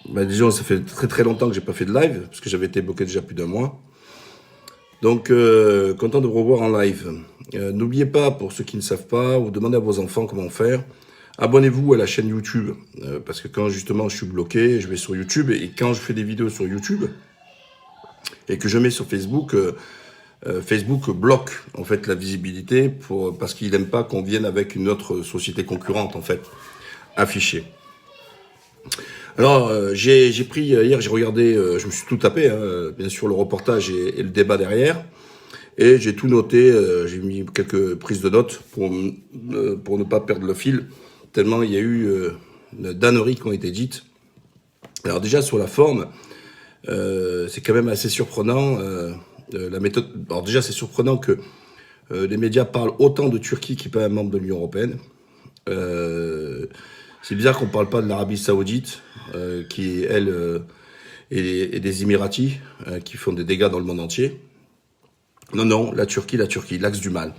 Disons, ça fait très très longtemps que j'ai pas fait de live, parce que j'avais été bloqué déjà plus d'un mois. Donc, content de vous revoir en live. N'oubliez pas, pour ceux qui ne savent pas, ou demandez à vos enfants comment faire, abonnez-vous à la chaîne YouTube, parce que quand justement je suis bloqué, je vais sur YouTube, et quand je fais des vidéos sur YouTube, et que je mets sur Facebook, Facebook bloque en fait la visibilité, parce qu'il n'aime pas qu'on vienne avec une autre société concurrente en fait, affichée. Alors, j'ai pris, hier j'ai regardé, je me suis tout tapé, bien sûr le reportage et le débat derrière, et j'ai tout noté, j'ai mis quelques prises de notes pour ne pas perdre le fil, tellement il y a eu d'âneries qui ont été dites. Alors déjà sur la forme, c'est quand même assez surprenant, la méthode. Alors déjà c'est surprenant que les médias parlent autant de Turquie qui n'est pas un membre de l'Union européenne. C'est bizarre qu'on ne parle pas de l'Arabie Saoudite, qui, elle, et des Émiratis, qui font des dégâts dans le monde entier. Non, la Turquie, l'axe du mal.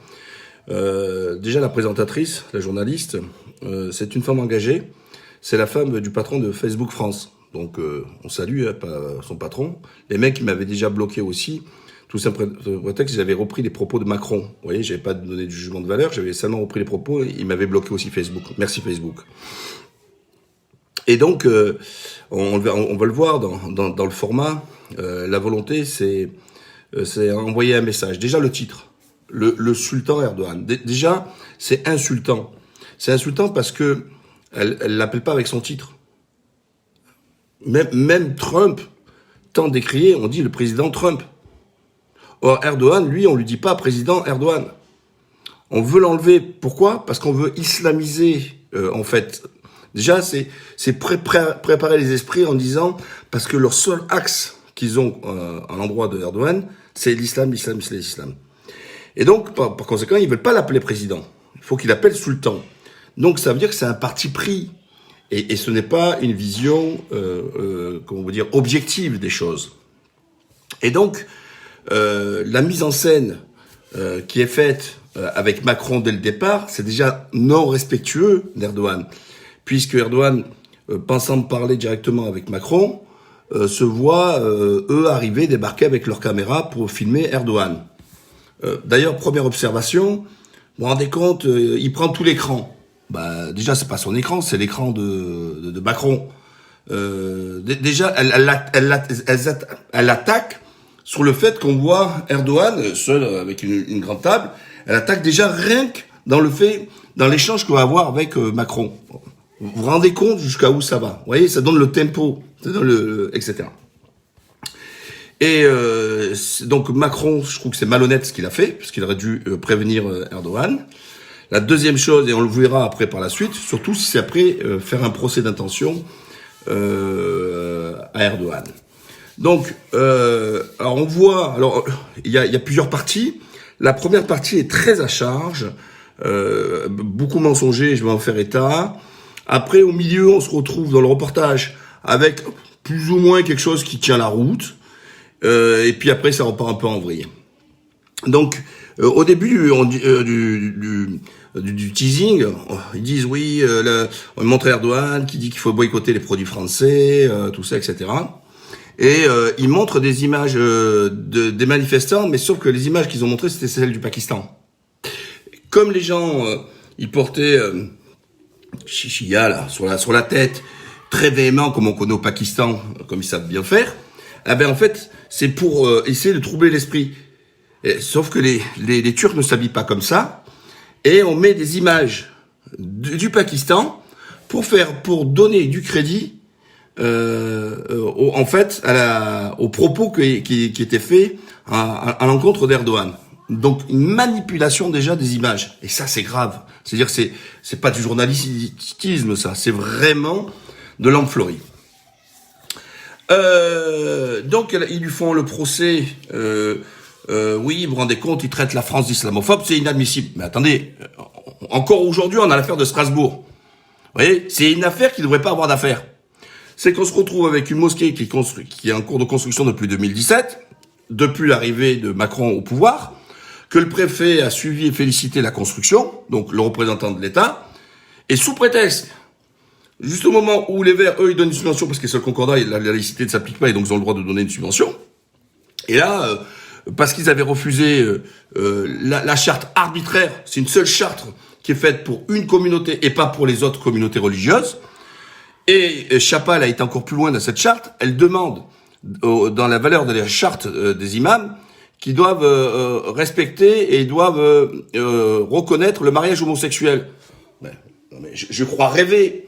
Déjà, la présentatrice, la journaliste, c'est une femme engagée. C'est la femme du patron de Facebook France. Donc, on salue son patron. Les mecs, ils m'avaient déjà bloqué aussi. Tout ça prétexte, j'avais repris les propos de Macron. Vous voyez, j'avais pas donné du jugement de valeur, j'avais seulement repris les propos, il m'avait bloqué aussi Facebook. Merci Facebook. Et donc, on va le voir dans le format, la volonté, c'est envoyer un message. Déjà, le titre, le sultan Erdogan. Déjà, c'est insultant. C'est insultant parce que elle l'appelle pas avec son titre. Même Trump, tant décrié, on dit le président Trump. Or, Erdogan, lui, on lui dit pas président Erdogan. On veut l'enlever. Pourquoi? Parce qu'on veut islamiser, en fait. Déjà, c'est préparer les esprits en disant, parce que leur seul axe qu'ils ont à l'endroit de Erdogan, c'est l'islam. Et donc, par conséquent, ils veulent pas l'appeler président. Il faut qu'il l'appelle sultan. Donc, ça veut dire que c'est un parti pris. Et ce n'est pas une vision, comment vous dire, objective des choses. Et donc, la mise en scène qui est faite avec Macron dès le départ, c'est déjà non respectueux d'Erdogan, puisque Erdogan, pensant parler directement avec Macron, se voit, eux, arriver, débarquer avec leur caméra pour filmer Erdogan. D'ailleurs, première observation, vous vous rendez compte, il prend tout l'écran. Déjà, c'est pas son écran, c'est l'écran de Macron. Déjà, elle attaque sur le fait qu'on voit Erdogan seul avec une grande table. Elle attaque déjà rien que dans l'échange qu'on va avoir avec Macron. Vous vous rendez compte jusqu'à où ça va? Vous voyez, ça donne le tempo, ça donne etc. Et donc Macron, je trouve que c'est malhonnête ce qu'il a fait, parce qu'il aurait dû prévenir Erdogan. La deuxième chose, et on le verra après par la suite, surtout si c'est après faire un procès d'intention à Erdogan. Donc, alors on voit, il y a plusieurs parties. La première partie est très à charge, beaucoup mensonger, je vais en faire état. Après, au milieu, on se retrouve dans le reportage avec plus ou moins quelque chose qui tient la route. Et puis après, ça repart un peu en vrille. Donc, au début du teasing, ils disent oui, on montre Erdogan qui dit qu'il faut boycotter les produits français, tout ça, etc. Et ils montrent des images des manifestants, mais sauf que les images qu'ils ont montrées, c'était celles du Pakistan. Comme les gens, ils portaient chichia là sur la tête, très véhément comme on connaît au Pakistan, comme ils savent bien faire. En fait, c'est pour essayer de troubler l'esprit. Sauf que les Turcs ne s'habillent pas comme ça, et on met des images du Pakistan pour donner du crédit en fait aux propos qui étaient faits à l'encontre d'Erdogan. Donc une manipulation déjà des images, et ça c'est grave. C'est-à-dire que c'est pas du journalisme, ça, c'est vraiment de l'enflerie. Donc ils lui font le procès. Oui, vous vous rendez compte, ils traitent la France d'islamophobe, c'est inadmissible. Mais attendez, encore aujourd'hui, on a l'affaire de Strasbourg. Vous voyez, c'est une affaire qui ne devrait pas avoir d'affaire. C'est qu'on se retrouve avec une mosquée qui est en cours de construction depuis 2017, depuis l'arrivée de Macron au pouvoir, que le préfet a suivi et félicité la construction, donc le représentant de l'État, et sous prétexte Juste au moment où les Verts, eux, ils donnent une subvention parce que c'est le concordat, la laïcité ne s'applique pas et donc ils ont le droit de donner une subvention. Et là, parce qu'ils avaient refusé la charte arbitraire, c'est une seule charte qui est faite pour une communauté et pas pour les autres communautés religieuses. Et Chapal a été encore plus loin dans cette charte. Elle demande, dans la valeur de la charte des imams, qu'ils doivent respecter et doivent reconnaître le mariage homosexuel. Mais je crois rêver,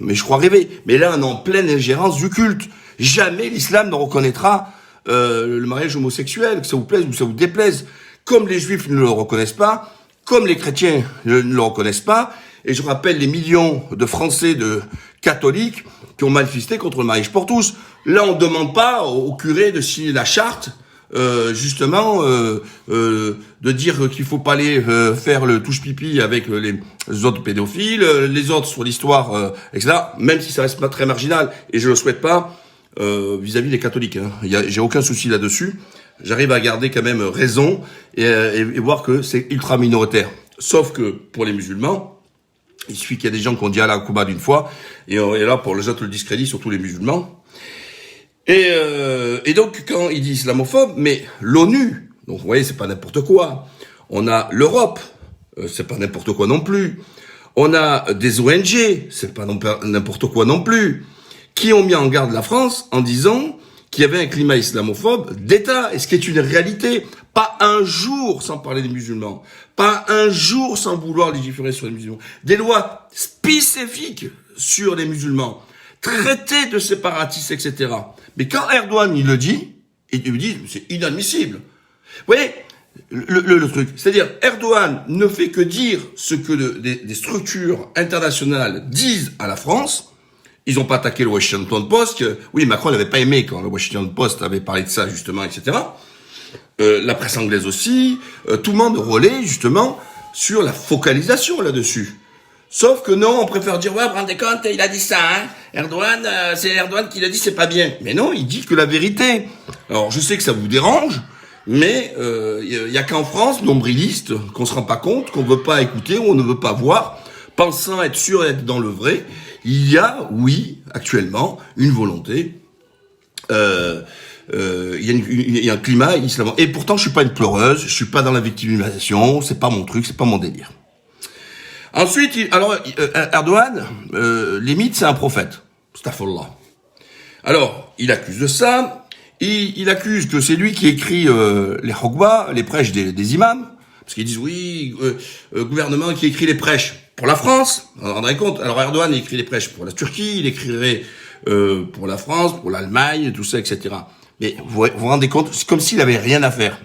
Mais là, on est en pleine ingérence du culte. Jamais l'islam ne reconnaîtra le mariage homosexuel, que ça vous plaise ou que ça vous déplaise. Comme les juifs ne le reconnaissent pas, comme les chrétiens ne le reconnaissent pas. Et je rappelle les millions de Français, de catholiques, qui ont manifesté contre le mariage pour tous. Là, on ne demande pas au curé de signer la charte, justement, de dire qu'il faut pas aller faire le touche-pipi avec les autres pédophiles, les autres sur l'histoire, etc. Même si ça reste pas très marginal, et je le souhaite pas, vis-à-vis des catholiques. Hein. J'ai aucun souci là-dessus. J'arrive à garder quand même raison et voir que c'est ultra minoritaire. Sauf que pour les musulmans, il suffit qu'il y a des gens qui ont dit Allah Akbar d'une fois, et là pour les autres le discrédit, surtout les musulmans. Et donc quand il dit islamophobe, mais l'ONU, donc vous voyez c'est pas n'importe quoi. On a l'Europe, c'est pas n'importe quoi non plus. On a des ONG, c'est pas n'importe quoi non plus, qui ont mis en garde la France en disant qu'il y avait un climat islamophobe d'État, et ce qui est une réalité. Pas un jour sans parler des musulmans, pas un jour sans vouloir légiférer sur les musulmans. Des lois spécifiques sur les musulmans, traités de séparatistes, etc. Mais quand Erdogan il le dit, il lui dit c'est inadmissible. Vous voyez le truc, c'est-à-dire Erdogan ne fait que dire ce que des structures internationales disent à la France. Ils n'ont pas attaqué le Washington Post. Oui, Macron n'avait pas aimé quand le Washington Post avait parlé de ça, justement, etc. La presse anglaise aussi. Tout le monde relaie, justement, sur la focalisation là-dessus. Sauf que non, on préfère dire, ouais, vous vous rendez compte, il a dit ça, hein. Erdogan, c'est Erdogan qui l'a dit, c'est pas bien. Mais non, il dit que la vérité. Alors, je sais que ça vous dérange, mais il y a qu'en France, nombriliste, qu'on se rend pas compte, qu'on veut pas écouter, ou on ne veut pas voir, pensant être sûr d'être dans le vrai. Il y a, oui, actuellement, une volonté. Il y a un climat islamo. Et pourtant, je suis pas une pleureuse, je suis pas dans la victimisation, c'est pas mon truc, c'est pas mon délire. Ensuite, Erdogan, limite, c'est un prophète. Astaghfirullah. Alors, il accuse de ça. Il accuse que c'est lui qui écrit les khutbahs, les prêches des imams. Parce qu'ils disent, oui, gouvernement qui écrit les prêches pour la France. On vous rendrait compte. Alors Erdogan il écrit les prêches pour la Turquie, il écrirait pour la France, pour l'Allemagne, tout ça, etc. Mais vous vous rendez compte, c'est comme s'il avait rien à faire.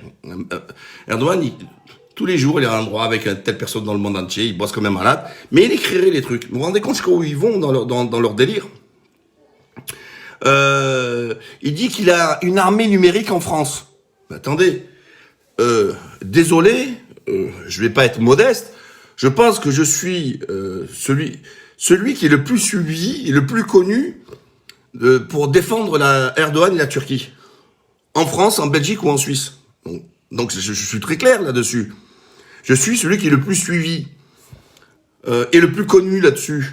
Erdogan, tous les jours, il est à un endroit avec une telle personne dans le monde entier, il bosse comme un malade, mais il écrirait les trucs. Vous vous rendez compte jusqu'où ils vont dans leur délire? Il dit qu'il a une armée numérique en France. Mais attendez, désolé, je vais pas être modeste, je pense que je suis celui qui est le plus suivi et le plus connu pour défendre Erdogan et la Turquie. En France, en Belgique ou en Suisse. Donc je suis très clair là-dessus. Je suis celui qui est le plus suivi et le plus connu là-dessus.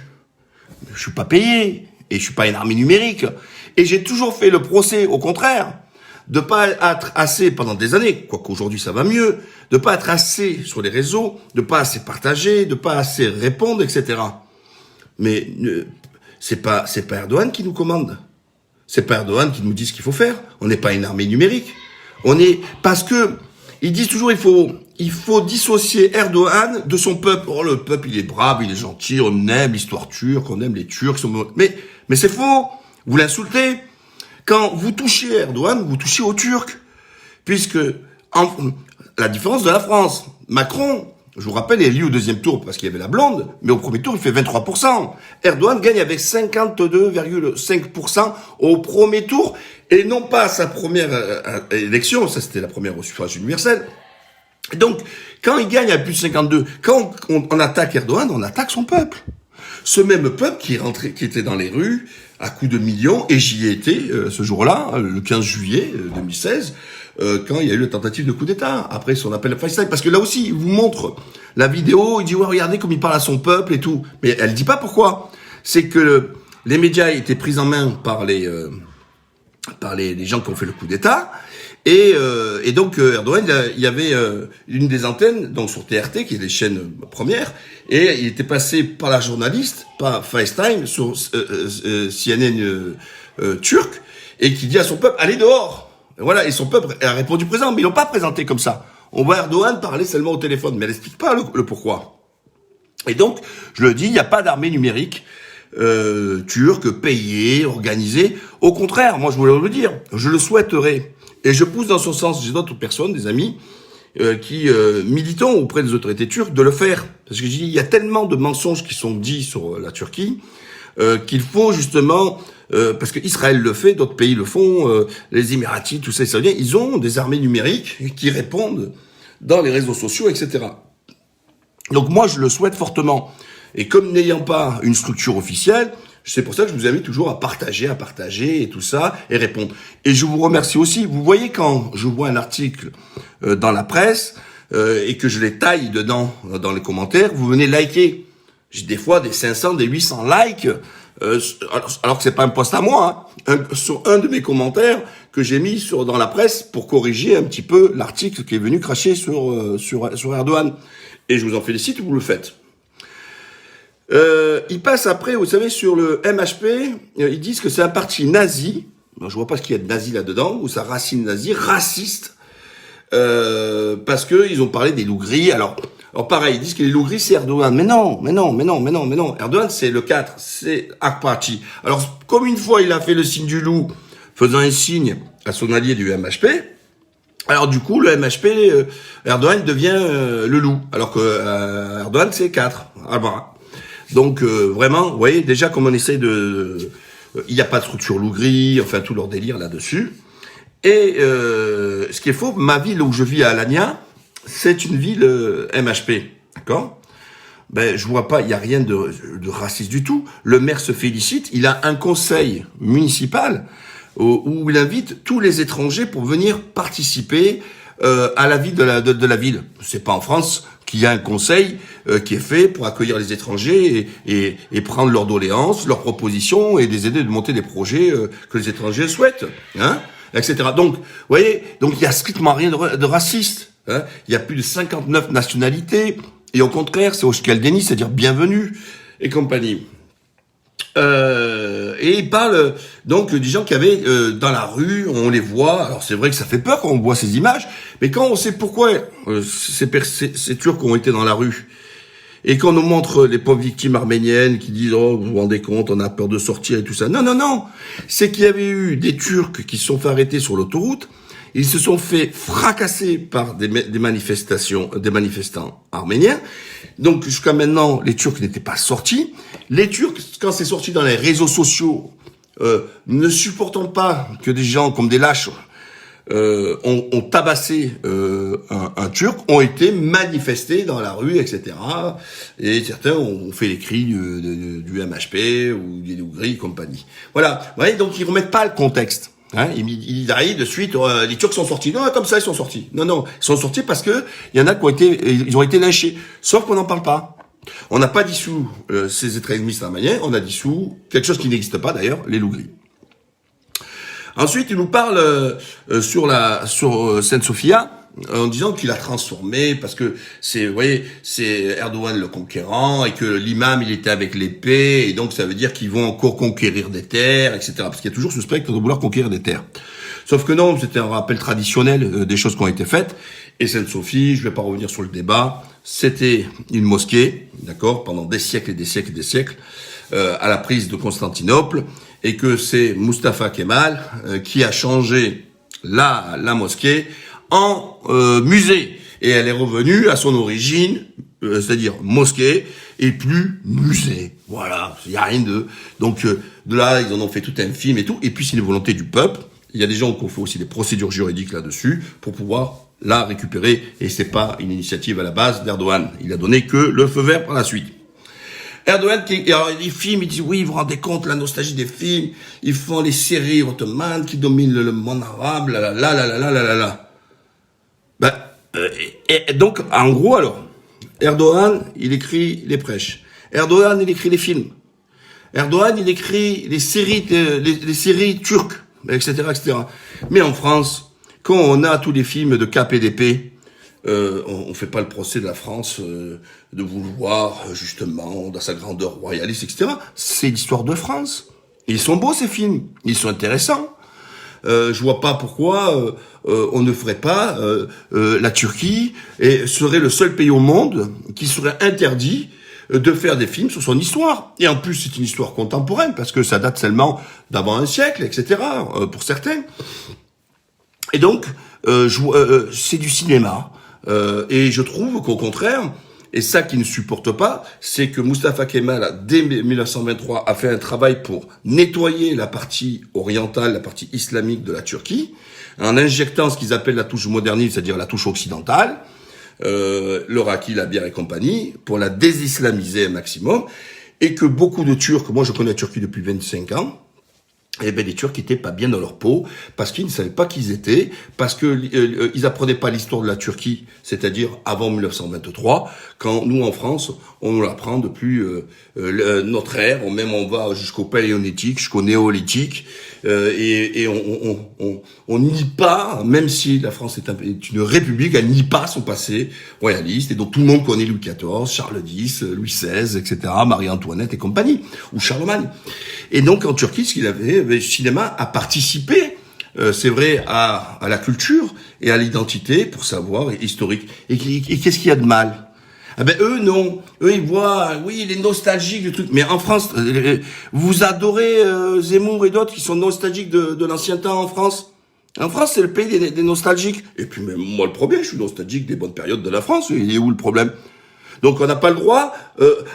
Je suis pas payé et je suis pas une armée numérique. Et j'ai toujours fait le procès, au contraire, de pas être assez, pendant des années, quoique aujourd'hui ça va mieux, de pas être assez sur les réseaux, de pas assez partager, de pas assez répondre, etc. Mais c'est pas Erdogan qui nous commande. C'est pas Erdogan qui nous dit ce qu'il faut faire. On n'est pas une armée numérique. Parce que ils disent toujours il faut dissocier Erdogan de son peuple. Oh, le peuple, il est brave, il est gentil, on aime l'histoire turque, on aime les Turcs. Mais c'est faux. Vous l'insultez. Quand vous touchez Erdogan, vous touchez aux Turcs. Puisque, la différence de la France, Macron, je vous rappelle, est élu au deuxième tour parce qu'il y avait la blonde, mais au premier tour, il fait 23%. Erdogan gagne avec 52,5% au premier tour, et non pas à sa première élection, ça c'était la première au suffrage universel. Donc, quand il gagne à plus de 52, quand on attaque Erdogan, on attaque son peuple. Ce même peuple qui était dans les rues, à coups de millions, et j'y ai été ce jour-là, le 15 juillet 2016, quand il y a eu la tentative de coup d'État, après son appel à FaceTime. Parce que là aussi, il vous montre la vidéo, il dit, ouais, regardez comme il parle à son peuple et tout. Mais elle dit pas pourquoi. C'est que les médias étaient pris en main par les gens qui ont fait le coup d'État. Et donc Erdogan, il y avait une des antennes, donc sur TRT, qui est les chaînes premières, et il était passé par la journaliste, par FaceTime, sur CNN turc, et qui dit à son peuple, allez dehors. Et voilà, et son peuple a répondu présent, mais ils l'ont pas présenté comme ça. On voit Erdogan parler seulement au téléphone, mais elle n'explique pas le pourquoi. Et donc, je le dis, il n'y a pas d'armée numérique turque, payée, organisée. Au contraire, moi je voulais le dire, je le souhaiterais. Et je pousse dans ce sens, j'ai d'autres personnes, des amis, qui militons auprès des autorités turques de le faire. Parce que je dis, il y a tellement de mensonges qui sont dits sur la Turquie, qu'il faut justement, parce que Israël le fait, d'autres pays le font, les Émiratis, tout ça, les Saoudiens, ils ont des armées numériques qui répondent dans les réseaux sociaux, etc. Donc moi, je le souhaite fortement. Et comme n'ayant pas une structure officielle, c'est pour ça que je vous invite toujours à partager et tout ça, et répondre. Et je vous remercie aussi. Vous voyez, quand je vois un article dans la presse, et que je les taille dedans, dans les commentaires, vous venez liker. J'ai des fois des 500, des 800 likes, alors que c'est pas un post à moi, hein, sur un de mes commentaires que j'ai mis dans la presse pour corriger un petit peu l'article qui est venu cracher sur Erdogan. Et je vous en félicite, vous le faites. Ils passent après, vous savez, sur le MHP, ils disent que c'est un parti nazi. Je vois pas ce qu'il y a de nazi là-dedans, ou sa racine nazie, raciste, parce que ils ont parlé des loups gris. Alors pareil, ils disent que les loups gris c'est Erdogan. Mais non. Erdogan c'est le 4, c'est AK Parti. Alors comme une fois il a fait le signe du loup, faisant un signe à son allié du MHP, alors du coup le MHP, Erdogan devient le loup, alors que Erdogan c'est 4. Ah bah. Donc vraiment, vous voyez, déjà comme on essaye il n'y a pas de structure loup gris, enfin tout leur délire là-dessus. Et ce qui est faux, ma ville où je vis à Alanya, c'est une ville MHP, d'accord? Ben je vois pas, il y a rien de raciste du tout. Le maire se félicite, il a un conseil municipal où il invite tous les étrangers pour venir participer à la vie de la ville. C'est pas en France qu'il y a un conseil qui est fait pour accueillir les étrangers et prendre leurs doléances, leurs propositions et les aider de monter des projets que les étrangers souhaitent, hein, etc. Donc, vous voyez, donc il y a strictement rien de raciste. Hein. Il y a plus de 59 nationalités et au contraire, c'est Hoş geldiniz, c'est-à-dire bienvenue et compagnie. Et il parle donc des gens qui avaient dans la rue, on les voit. Alors c'est vrai que ça fait peur quand on voit ces images, mais quand on sait pourquoi ces Turcs ont été dans la rue et qu'on nous montre les pauvres victimes arméniennes qui disent oh vous vous rendez compte, on a peur de sortir et tout ça. Non, c'est qu'il y avait eu des Turcs qui se sont fait arrêter sur l'autoroute. Ils se sont fait fracasser par des manifestants arméniens. Donc jusqu'à maintenant, les Turcs n'étaient pas sortis. Les Turcs, quand c'est sorti dans les réseaux sociaux, ne supportant pas que des gens comme des lâches ont tabassé un Turc, ont été manifestés dans la rue, etc. Et certains ont fait les cris du MHP ou des Lougris et compagnie. Voilà. Vous voyez, donc ils remettent pas le contexte. Hein, ils arrivent de suite, les Turcs sont sortis. Non, comme ça, ils sont sortis. Non, ils sont sortis parce que il y en a ils ont été lynchés. Sauf qu'on n'en parle pas. On n'a pas dissous ces extrémistes arméniens, on a dissous quelque chose qui n'existe pas d'ailleurs, les loups gris. Ensuite, il nous parle sur Sainte Sophia, en disant qu'il a transformé parce que vous voyez, c'est Erdogan le conquérant et que l'imam il était avec l'épée et donc ça veut dire qu'ils vont encore conquérir des terres, etc. Parce qu'il y a toujours ce spectre de vouloir conquérir des terres. Sauf que non, c'était un rappel traditionnel des choses qui ont été faites. Et Sainte-Sophie, je vais pas revenir sur le débat, c'était une mosquée, d'accord, pendant des siècles et des siècles et des siècles, à la prise de Constantinople, et que c'est Mustafa Kemal qui a changé la mosquée en musée. Et elle est revenue à son origine, c'est-à-dire mosquée, et plus musée. Voilà, il y a rien de... Donc de là, ils en ont fait tout un film et tout, et puis c'est une volonté du peuple. Il y a des gens qui ont fait aussi des procédures juridiques là-dessus pour pouvoir la récupérer, et c'est pas une initiative à la base d'Erdogan. Il a donné que le feu vert par la suite. Erdogan, alors les films, il dit oui, vous vous rendez compte, la nostalgie des films, ils font les séries ottomanes qui dominent le monde arabe, là. Ben, et donc, en gros, alors, Erdogan, il écrit les prêches. Erdogan, il écrit les films. Erdogan, il écrit les séries turques, etc., etc. Mais en France, quand on a tous les films de KPDP, on fait pas le procès de la France de vouloir, justement, dans sa grandeur royaliste, etc. C'est l'histoire de France. Ils sont beaux, ces films. Ils sont intéressants. Je vois pas pourquoi on ne ferait pas la Turquie et serait le seul pays au monde qui serait interdit de faire des films sur son histoire. Et en plus, c'est une histoire contemporaine parce que ça date seulement d'avant un siècle, etc. Pour certains. Et donc, c'est du cinéma. Et je trouve qu'au contraire, et ça qui ne supporte pas, c'est que Mustafa Kemal, dès 1923, a fait un travail pour nettoyer la partie orientale, la partie islamique de la Turquie, en injectant ce qu'ils appellent la touche moderniste, c'est-à-dire la touche occidentale, le raki, la bière et compagnie, pour la désislamiser un maximum, et que beaucoup de Turcs, moi je connais la Turquie depuis 25 ans, eh ben les Turcs étaient pas bien dans leur peau parce qu'ils ne savaient pas qui ils étaient, parce que ils apprenaient pas l'histoire de la Turquie, c'est-à-dire avant 1923, quand nous en France on nous l'apprend depuis notre ère, on va jusqu'au paléolithique, jusqu'au néolithique, et on nie pas, même si la France est une république, elle nie pas son passé royaliste, et donc tout le monde connaît Louis XIV, Charles X, Louis XVI, etc., Marie-Antoinette et compagnie, ou Charlemagne. Et donc en Turquie, ce qu'il avait, le cinéma a participé, c'est vrai, à la culture et à l'identité, pour savoir, historique. Et qu'est-ce qu'il y a de mal? Ah ben eux non, eux ils voient, oui, il est nostalgique du truc. Mais en France, vous adorez Zemmour et d'autres qui sont nostalgiques de l'ancien temps en France. En France, c'est le pays des nostalgiques. Et puis même moi le premier, je suis nostalgique des bonnes périodes de la France. Il est où le problème? Donc on n'a pas le droit.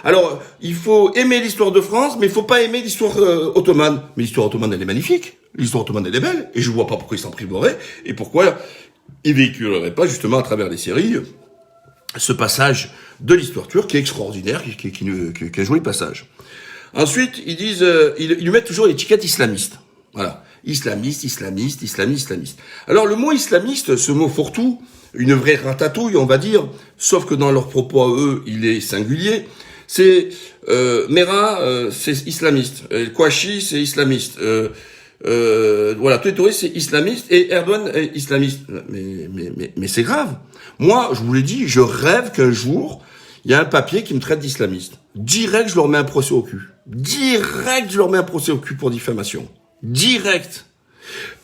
Alors il faut aimer l'histoire de France, mais il faut pas aimer l'histoire ottomane. Mais l'histoire ottomane elle est magnifique. L'histoire ottomane elle est belle, et je vois pas pourquoi ils s'en priveraient et pourquoi ils véhiculeraient pas justement à travers les séries ce passage de l'histoire turque qui est extraordinaire, qui est un joli passage. Ensuite ils disent, ils lui mettent toujours l'étiquette islamiste. Voilà, islamiste. Alors le mot islamiste, ce mot fourre-tout, une vraie ratatouille, on va dire, sauf que dans leurs propos à eux, il est singulier. C'est Mera, c'est islamiste. Kouachi, c'est islamiste. Voilà, tous les touristes, c'est islamiste. Et Erdogan est islamiste. Mais c'est grave. Moi, je vous l'ai dit, je rêve qu'un jour, il y a un papier qui me traite d'islamiste. Direct, je leur mets un procès au cul. Direct, je leur mets un procès au cul pour diffamation. Direct.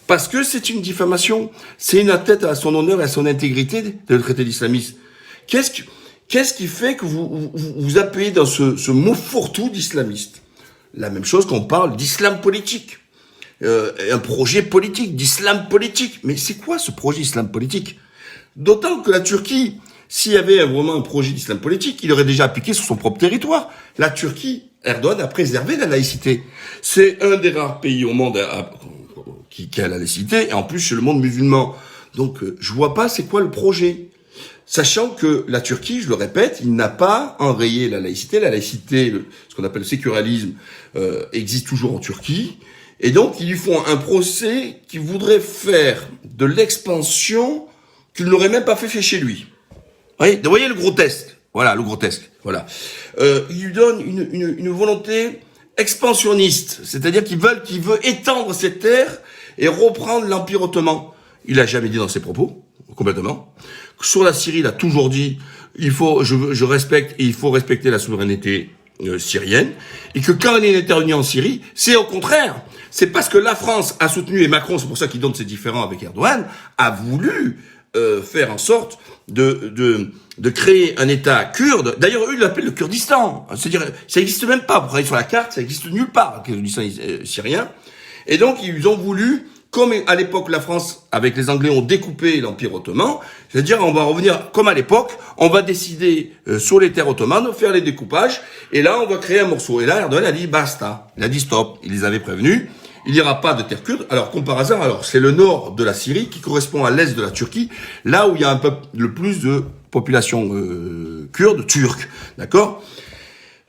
Parce que c'est une diffamation, c'est une atteinte à son honneur et à son intégrité de le traiter d'islamiste. Qu'est-ce qui fait que vous appuyez dans ce mot fourre-tout d'islamiste? La même chose qu'on parle d'islam politique. Un projet politique, d'islam politique. Mais c'est quoi ce projet d'islam politique? D'autant que la Turquie, s'il y avait vraiment un projet d'islam politique, il aurait déjà appliqué sur son propre territoire. La Turquie, Erdogan a préservé la laïcité. C'est un des rares pays au monde qui a la laïcité, et en plus c'est le monde musulman. Donc je vois pas c'est quoi le projet. Sachant que la Turquie, je le répète, il n'a pas enrayé la laïcité. La laïcité, ce qu'on appelle le sécularisme, existe toujours en Turquie. Et donc ils lui font un procès qui voudrait faire de l'expansion qu'il n'aurait même pas fait chez lui. Vous voyez le grotesque. Voilà, le grotesque. Voilà. Il lui donne une volonté expansionniste, c'est-à-dire qu'il veut étendre ses terres et reprendre l'Empire ottoman. Il a jamais dit dans ses propos, complètement. Sur la Syrie, il a toujours dit, je respecte et il faut respecter la souveraineté syrienne, et que quand il est intervenu en Syrie, c'est au contraire. C'est parce que la France a soutenu, et Macron, c'est pour ça qu'il donne ses différends avec Erdogan, a voulu faire en sorte de créer un État kurde. D'ailleurs, eux, ils l'appellent le Kurdistan. C'est-à-dire, ça n'existe même pas. Vous regardez sur la carte, ça n'existe nulle part, le Kurdistan syrien. Et donc, ils ont voulu, comme à l'époque la France, avec les Anglais, ont découpé l'Empire ottoman, c'est-à-dire, on va revenir comme à l'époque, on va décider sur les terres ottomanes, faire les découpages, et là, on va créer un morceau. Et là, Erdogan a dit basta. Il a dit stop. Il les avait prévenus. Il n'y aura pas de terre kurde. Alors, comme par hasard, c'est le nord de la Syrie qui correspond à l'est de la Turquie, là où il y a le plus de population kurde, turque. D'accord?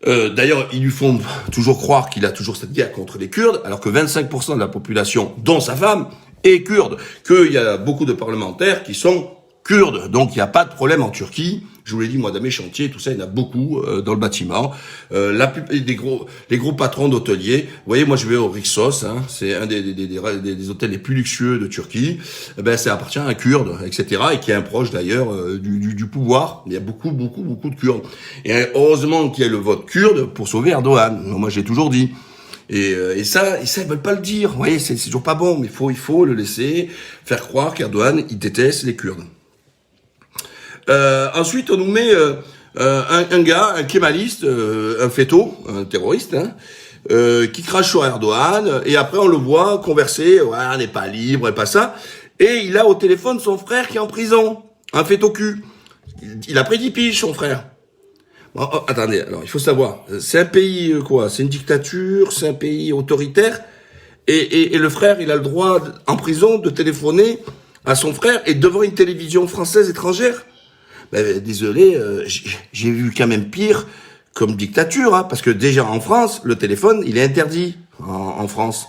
D'ailleurs, ils lui font toujours croire qu'il a toujours cette guerre contre les Kurdes, alors que 25% de la population, dont sa femme, est kurde. Qu'il y a beaucoup de parlementaires qui sont kurdes. Donc, il n'y a pas de problème en Turquie. Je vous l'ai dit, moi, dans mes chantiers, tout ça, il y en a beaucoup dans le bâtiment. Les gros patrons d'hôteliers. Vous voyez, moi, je vais au Rixos. Hein, c'est un des hôtels les plus luxueux de Turquie. Ça appartient à un Kurde, etc. Et qui est un proche, d'ailleurs, du pouvoir. Il y a beaucoup de Kurdes. Et heureusement qu'il y a le vote kurde pour sauver Erdogan. Moi, j'ai toujours dit. Et ça, ils veulent pas le dire. Vous voyez, c'est toujours pas bon. Mais il faut le laisser faire croire qu'Erdogan, il déteste les Kurdes. Ensuite, on nous met un gars, un kémaliste, un féto, un terroriste, hein, qui crache sur Erdogan, et après on le voit converser, ouais, on n'est pas libre et pas ça, et il a au téléphone son frère qui est en prison, un féto cul. Il a pris 10 piges, son frère. Bon, attendez, alors il faut savoir, c'est un pays quoi? C'est une dictature, c'est un pays autoritaire, et le frère, il a le droit en prison de téléphoner à son frère et devant une télévision française étrangère. Désolé, j'ai vu quand même pire comme dictature, hein, parce que déjà en France, le téléphone, il est interdit en France.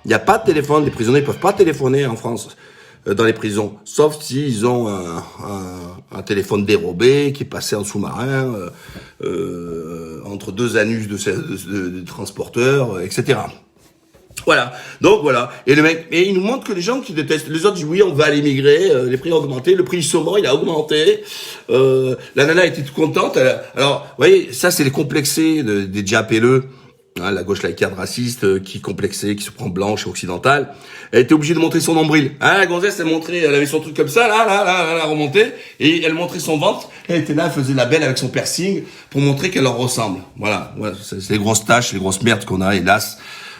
Il n'y a pas de téléphone, les prisonniers ne peuvent pas téléphoner en France, dans les prisons, sauf s'ils ont un téléphone dérobé qui est passé en sous-marin, entre deux anus de transporteurs, etc. Voilà, donc voilà. Et le mec, et il nous montre que les gens qui détestent, les autres disent oui, on va aller migrer, les prix ont augmenté, le prix du saumon il a augmenté, la nana était toute contente. Alors, vous voyez, ça c'est les complexés des diapelleux, hein, la gauche laïcarde raciste qui complexait, qui se prend blanche et occidentale. Elle était obligée de montrer son nombril. Hein, la gonzesse elle avait son truc comme ça, là, remonté, et elle montrait son ventre. Elle était là, elle faisait la belle avec son piercing pour montrer qu'elle leur ressemble. Voilà, c'est les grosses taches, les grosses merdes qu'on a, hélas.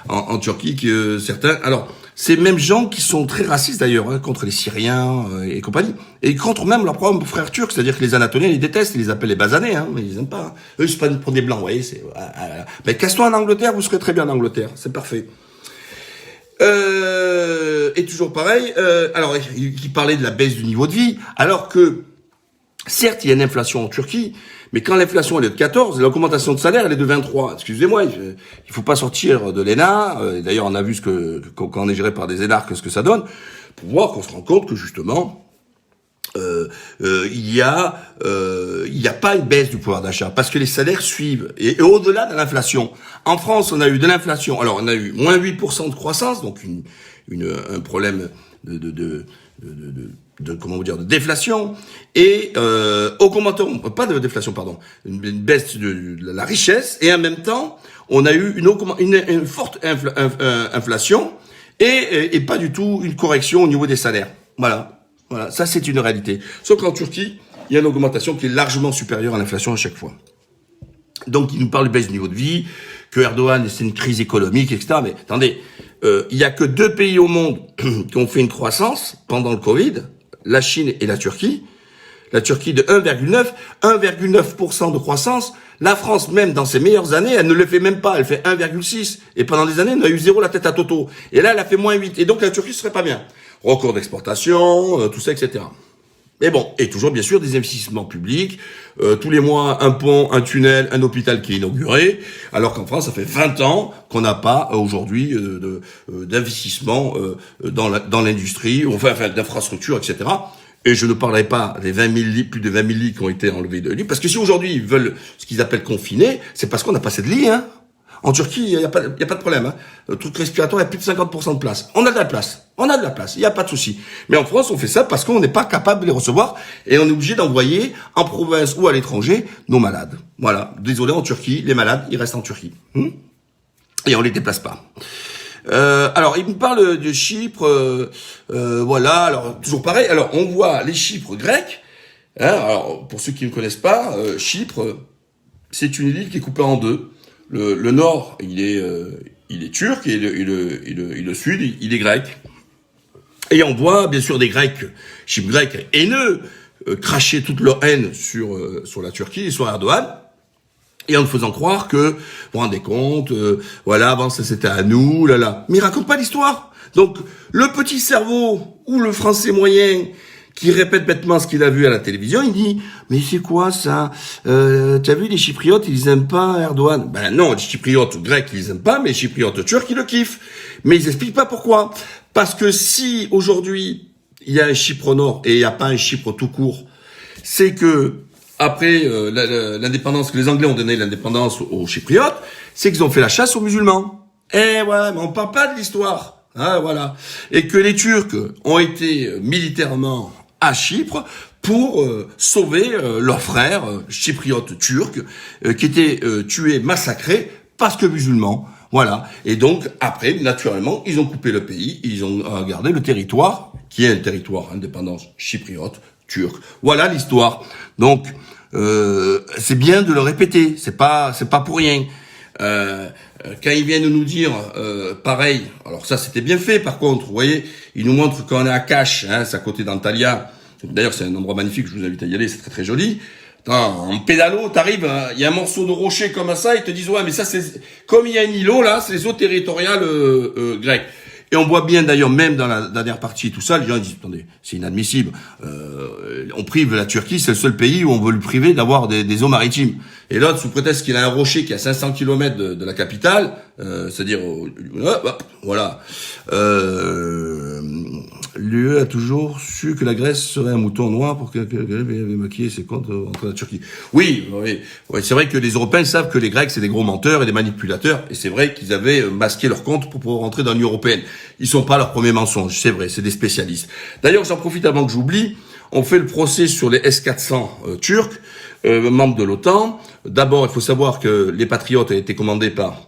En Turquie, que certains... Alors, ces mêmes gens qui sont très racistes d'ailleurs, hein, contre les Syriens et compagnie, et contre même leurs propres frères turcs, c'est-à-dire que les Anatoliens, ils détestent, ils les appellent les basanés, hein, mais ils aiment pas. Hein. Eux, ils se prennent pour des blancs, vous voyez, c'est... Mais casse-toi en Angleterre, vous serez très bien en Angleterre, c'est parfait. Et toujours pareil, alors, il parlait de la baisse du niveau de vie, alors que, certes, il y a une inflation en Turquie, mais quand l'inflation elle est de 14, l'augmentation de salaire elle est de 23. Excusez-moi, il faut pas sortir de l'ENA. D'ailleurs, on a vu quand on est géré par des énarques, ce que ça donne, pour voir qu'on se rend compte que justement, il y a pas une baisse du pouvoir d'achat parce que les salaires suivent et au-delà de l'inflation. En France, on a eu de l'inflation. Alors, on a eu moins 8% de croissance, donc un problème de déflation et augmentation, pas de déflation, pardon, une baisse de la richesse, et en même temps, on a eu une forte inflation et pas du tout une correction au niveau des salaires. Voilà, ça c'est une réalité. Sauf qu'en Turquie, il y a une augmentation qui est largement supérieure à l'inflation à chaque fois. Donc, il nous parle de baisse du niveau de vie, que Erdogan, c'est une crise économique, etc. Mais attendez, il y a que 2 pays au monde qui ont fait une croissance pendant le Covid, la Chine et la Turquie. La Turquie de 1,9% de croissance. La France, même dans ses meilleures années, elle ne le fait même pas. Elle fait 1,6. Et pendant des années, elle a eu 0 la tête à Toto. Et là, elle a fait moins 8. Et donc, la Turquie serait pas bien. Record d'exportation, tout ça, etc. Mais bon, et toujours bien sûr des investissements publics, tous les mois un pont, un tunnel, un hôpital qui est inauguré, alors qu'en France ça fait 20 ans qu'on n'a pas aujourd'hui d'investissement dans l'industrie, enfin d'infrastructures, etc. Et je ne parlerai pas des 20 000 lits, plus de 20 000 lits qui ont été enlevés de lits, parce que si aujourd'hui ils veulent ce qu'ils appellent confiner, c'est parce qu'on n'a pas assez de lits, hein. En Turquie, il y a pas de problème, hein. Le truc respiratoire, il y a plus de 50% de place. On a de la place. Il n'y a pas de souci. Mais en France, on fait ça parce qu'on n'est pas capable de les recevoir et on est obligé d'envoyer en province ou à l'étranger nos malades. Voilà. Désolé, en Turquie, les malades, ils restent en Turquie. Et on les déplace pas. Alors, il me parle de Chypre, voilà. Alors, toujours pareil. Alors, on voit les Chypres grecs. Hein, alors, pour ceux qui ne connaissent pas, Chypre, c'est une île qui est coupée en deux. Le nord, il est turc et le sud, il est grec. Et on voit bien sûr des Grecs, Chypres grecs haineux, cracher toute leur haine sur la Turquie et sur Erdogan, et en nous faisant croire que, vous vous rendez compte, voilà, avant ça c'était à nous, là. Mais ils racontent pas l'histoire. Donc, le petit cerveau ou le français moyen qui répète bêtement ce qu'il a vu à la télévision, il dit « Mais c'est quoi ça t'as vu, les Chypriotes, ils aiment pas Erdogan ?» Ben non, les Chypriotes grecs, ils aiment pas, mais les Chypriotes turcs, ils le kiffent. Mais ils expliquent pas pourquoi. Parce que si, aujourd'hui, il y a un Chypre au nord et il n'y a pas un Chypre tout court, c'est que après l'indépendance, que les Anglais ont donné l'indépendance aux Chypriotes, c'est qu'ils ont fait la chasse aux musulmans. Eh ouais, mais on parle pas de l'histoire. Ah, voilà. Et que les Turcs ont été militairement à Chypre pour sauver leurs frères chypriotes turcs qui étaient tués, massacrés parce que musulmans. Voilà. Et donc, après, naturellement, ils ont coupé le pays, ils ont gardé le territoire, qui est un territoire indépendance chypriote, turc. Voilà l'histoire. Donc, c'est bien de le répéter. C'est pas pour rien. Quand ils viennent nous dire pareil, alors ça c'était bien fait par contre, vous voyez, ils nous montrent qu'on est à Cache, hein, c'est à côté d'Antalya. D'ailleurs c'est un endroit magnifique, je vous invite à y aller, c'est très très joli. En pédalo, t'arrives, il y a un morceau de rocher comme ça, ils te disent ouais mais ça c'est comme il y a un îlot là, c'est les eaux territoriales grecques. Et on voit bien d'ailleurs, même dans la dernière partie, tout ça, les gens disent, attendez, c'est inadmissible. On prive la Turquie, c'est le seul pays où on veut le priver d'avoir des eaux maritimes. Et l'autre, sous prétexte qu'il a un rocher qui est à 500 km de la capitale, c'est-à-dire, voilà. L'UE a toujours su que la Grèce serait un mouton noir pour qu'elle avait maquillé ses comptes entre la Turquie. Oui, c'est vrai que les Européens savent que les Grecs, c'est des gros menteurs et des manipulateurs, et c'est vrai qu'ils avaient masqué leurs comptes pour pouvoir rentrer dans l'Union européenne. Ils sont pas leurs premiers mensonges, c'est vrai, c'est des spécialistes. D'ailleurs, j'en profite avant que j'oublie, on fait le procès sur les S-400 turcs, membres de l'OTAN. D'abord, il faut savoir que les Patriotes ont été commandés par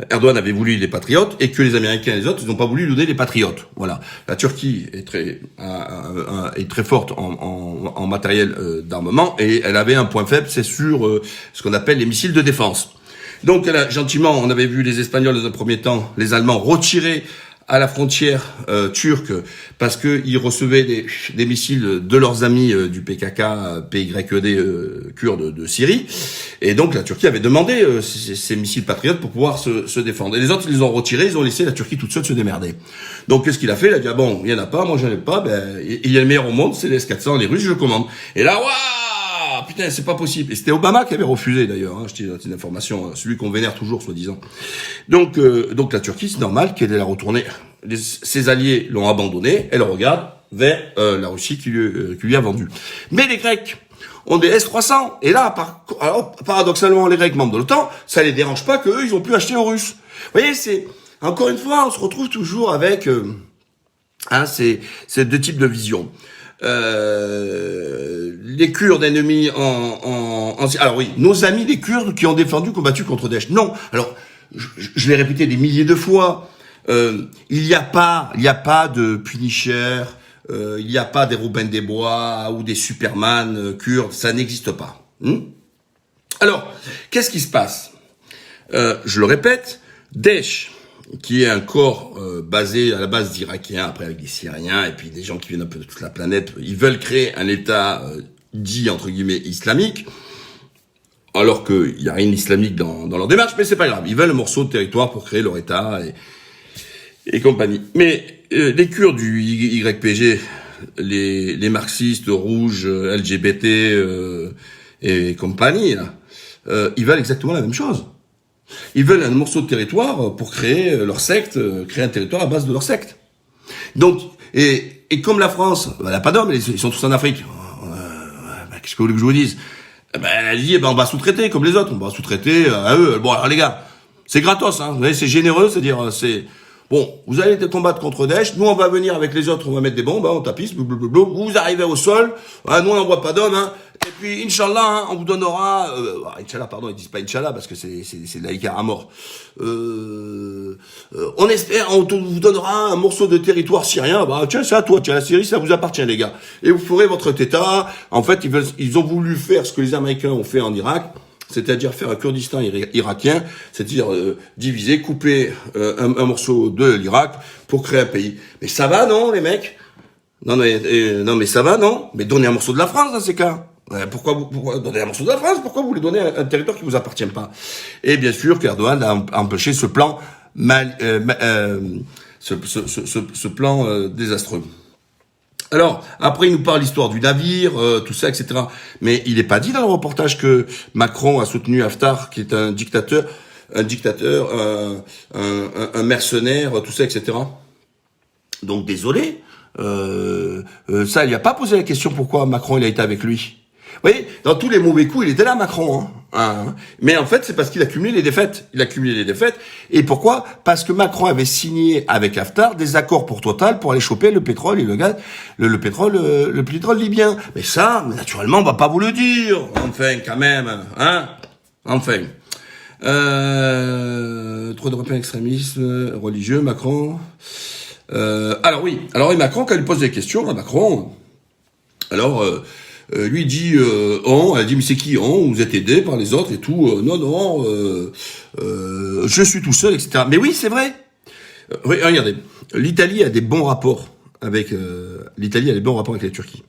Erdogan avait voulu les Patriotes et que les Américains et les autres, ils n'ont pas voulu donner les Patriotes. Voilà. La Turquie est très forte en matériel d'armement et elle avait un point faible, c'est sur ce qu'on appelle les missiles de défense. Donc, gentiment, on avait vu les Espagnols dans un premier temps, les Allemands retirer à la frontière turque parce que ils recevaient des missiles de leurs amis du PKK, PYD kurdes de Syrie, et donc la Turquie avait demandé ces missiles patriotes pour pouvoir se défendre. Et les autres, ils les ont retirés, ils ont laissé la Turquie toute seule se démerder. Donc qu'est-ce qu'il a fait? Il a dit ah bon, il y en a pas, moi j'en ai pas, ben il y a le meilleur au monde, c'est les S-400, les Russes, je commande. Et là, waouh, putain, c'est pas possible. Et c'était Obama qui avait refusé d'ailleurs. Hein, je dis une information, celui qu'on vénère toujours, soi-disant. Donc la Turquie, c'est normal qu'elle ait la retourner. Ses alliés l'ont abandonné, elle regarde vers la Russie qui lui a vendu. Mais les Grecs ont des S-300, et là, alors, paradoxalement, les Grecs membres de l'OTAN, ça les dérange pas qu'eux, ils ont pu acheter aux Russes. Vous voyez, c'est encore une fois, on se retrouve toujours avec ces deux types de visions. Les Kurdes ennemis alors oui, nos amis les Kurdes qui ont combattu contre Daesh. Non, alors je l'ai répété des milliers de fois. Il n'y a pas de Punisher, il n'y a pas des Robin des Bois ou des Superman kurdes, ça n'existe pas. Alors, qu'est-ce qui se passe? Je le répète, Daesh, qui est un corps basé à la base d'Irakiens, après avec des Syriens, et puis des gens qui viennent un peu de toute la planète, ils veulent créer un État dit, entre guillemets, islamique, alors qu'il n'y a rien d'islamique dans leur démarche, mais c'est pas grave, ils veulent un morceau de territoire pour créer leur État, et compagnie. Mais les Kurdes du YPG, les marxistes rouges, LGBT et compagnie, là, ils veulent exactement la même chose. Ils veulent un morceau de territoire pour créer leur secte, créer un territoire à base de leur secte. Donc, et comme la France, elle n'a pas d'hommes, ils sont tous en Afrique. Qu'est-ce que vous voulez que je vous dise? Elle dit, on va sous-traiter comme les autres, on va sous-traiter à eux. Bon, alors les gars, c'est gratos, hein. Vous voyez, c'est généreux, c'est-à-dire, bon, vous allez combattre contre Daesh, nous on va venir avec les autres, on va mettre des bombes, on tapisse, blablabla, vous arrivez au sol, nous on n'envoie pas d'hommes, hein, et puis Inch'Allah, on vous donnera, Inch'Allah, pardon, ils disent pas Inch'Allah parce que c'est laïcard à mort. On espère, on vous donnera un morceau de territoire syrien, tiens, c'est à toi, tiens, la Syrie, ça vous appartient les gars. Et vous ferez votre État. En fait, ils ont voulu faire ce que les Américains ont fait en Irak, c'est-à-dire faire un Kurdistan irakien, c'est-à-dire diviser, couper un morceau de l'Irak pour créer un pays. Mais ça va, non, les mecs? Non, mais ça va, non? Mais donnez un morceau de la France dans ces cas. Pourquoi donner un morceau de la France? Pourquoi vous voulez donner un territoire qui vous appartient pas? Et bien sûr qu'Erdogan a empêché ce plan ce plan désastreux. Alors, après, il nous parle l'histoire du navire, tout ça, etc. Mais il n'est pas dit dans le reportage que Macron a soutenu Haftar, qui est un dictateur, un mercenaire, tout ça, etc. Donc, désolé, Ça, il n'y a pas posé la question pourquoi Macron il a été avec lui. Vous voyez, dans tous les mauvais coups, il était là, Macron. Mais en fait, c'est parce qu'il a cumulé les défaites. Il a cumulé les défaites. Et pourquoi? Parce que Macron avait signé avec Haftar des accords pour Total pour aller choper le pétrole et le gaz, le pétrole libyen. Mais ça, naturellement, on va pas vous le dire. Enfin, quand même, Enfin. Trop d'Européens extrémistes, religieux, Macron. Alors oui, Macron, quand il lui pose des questions, Macron, lui dit elle dit mais c'est qui vous êtes aidé par les autres et tout, non, je suis tout seul, etc. Mais oui, c'est vrai. Oui, regardez, l'Italie a des bons rapports avec la Turquie.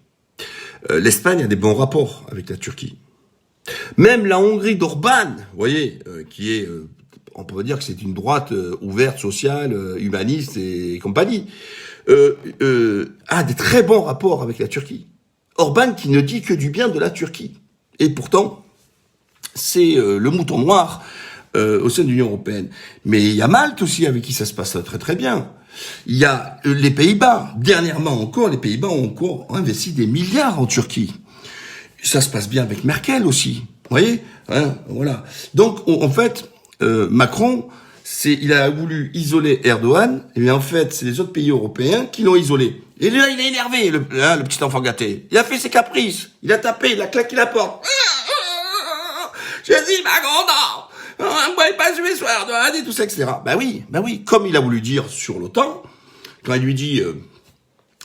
L'Espagne a des bons rapports avec la Turquie. Même la Hongrie d'Orban, vous voyez, qui est, on peut dire que c'est une droite ouverte, sociale, humaniste et compagnie, a des très bons rapports avec la Turquie. Orban qui ne dit que du bien de la Turquie. Et pourtant, c'est le mouton noir au sein de l'Union européenne. Mais il y a Malte aussi avec qui ça se passe très très bien. Il y a les Pays-Bas. Dernièrement encore, les Pays-Bas ont encore investi des milliards en Turquie. Ça se passe bien avec Merkel aussi. Vous voyez, voilà. Donc, en fait, Macron, il a voulu isoler Erdogan, mais en fait, c'est les autres pays européens qui l'ont isolé. Et là, il est énervé, le petit enfant gâté. Il a fait ses caprices. Il a tapé, il a claqué la porte. J'ai dit, Macron, non, on ne pouvait pas jouer sur Erdogan et tout ça, etc. Ben oui, comme il a voulu dire sur l'OTAN, quand il lui dit,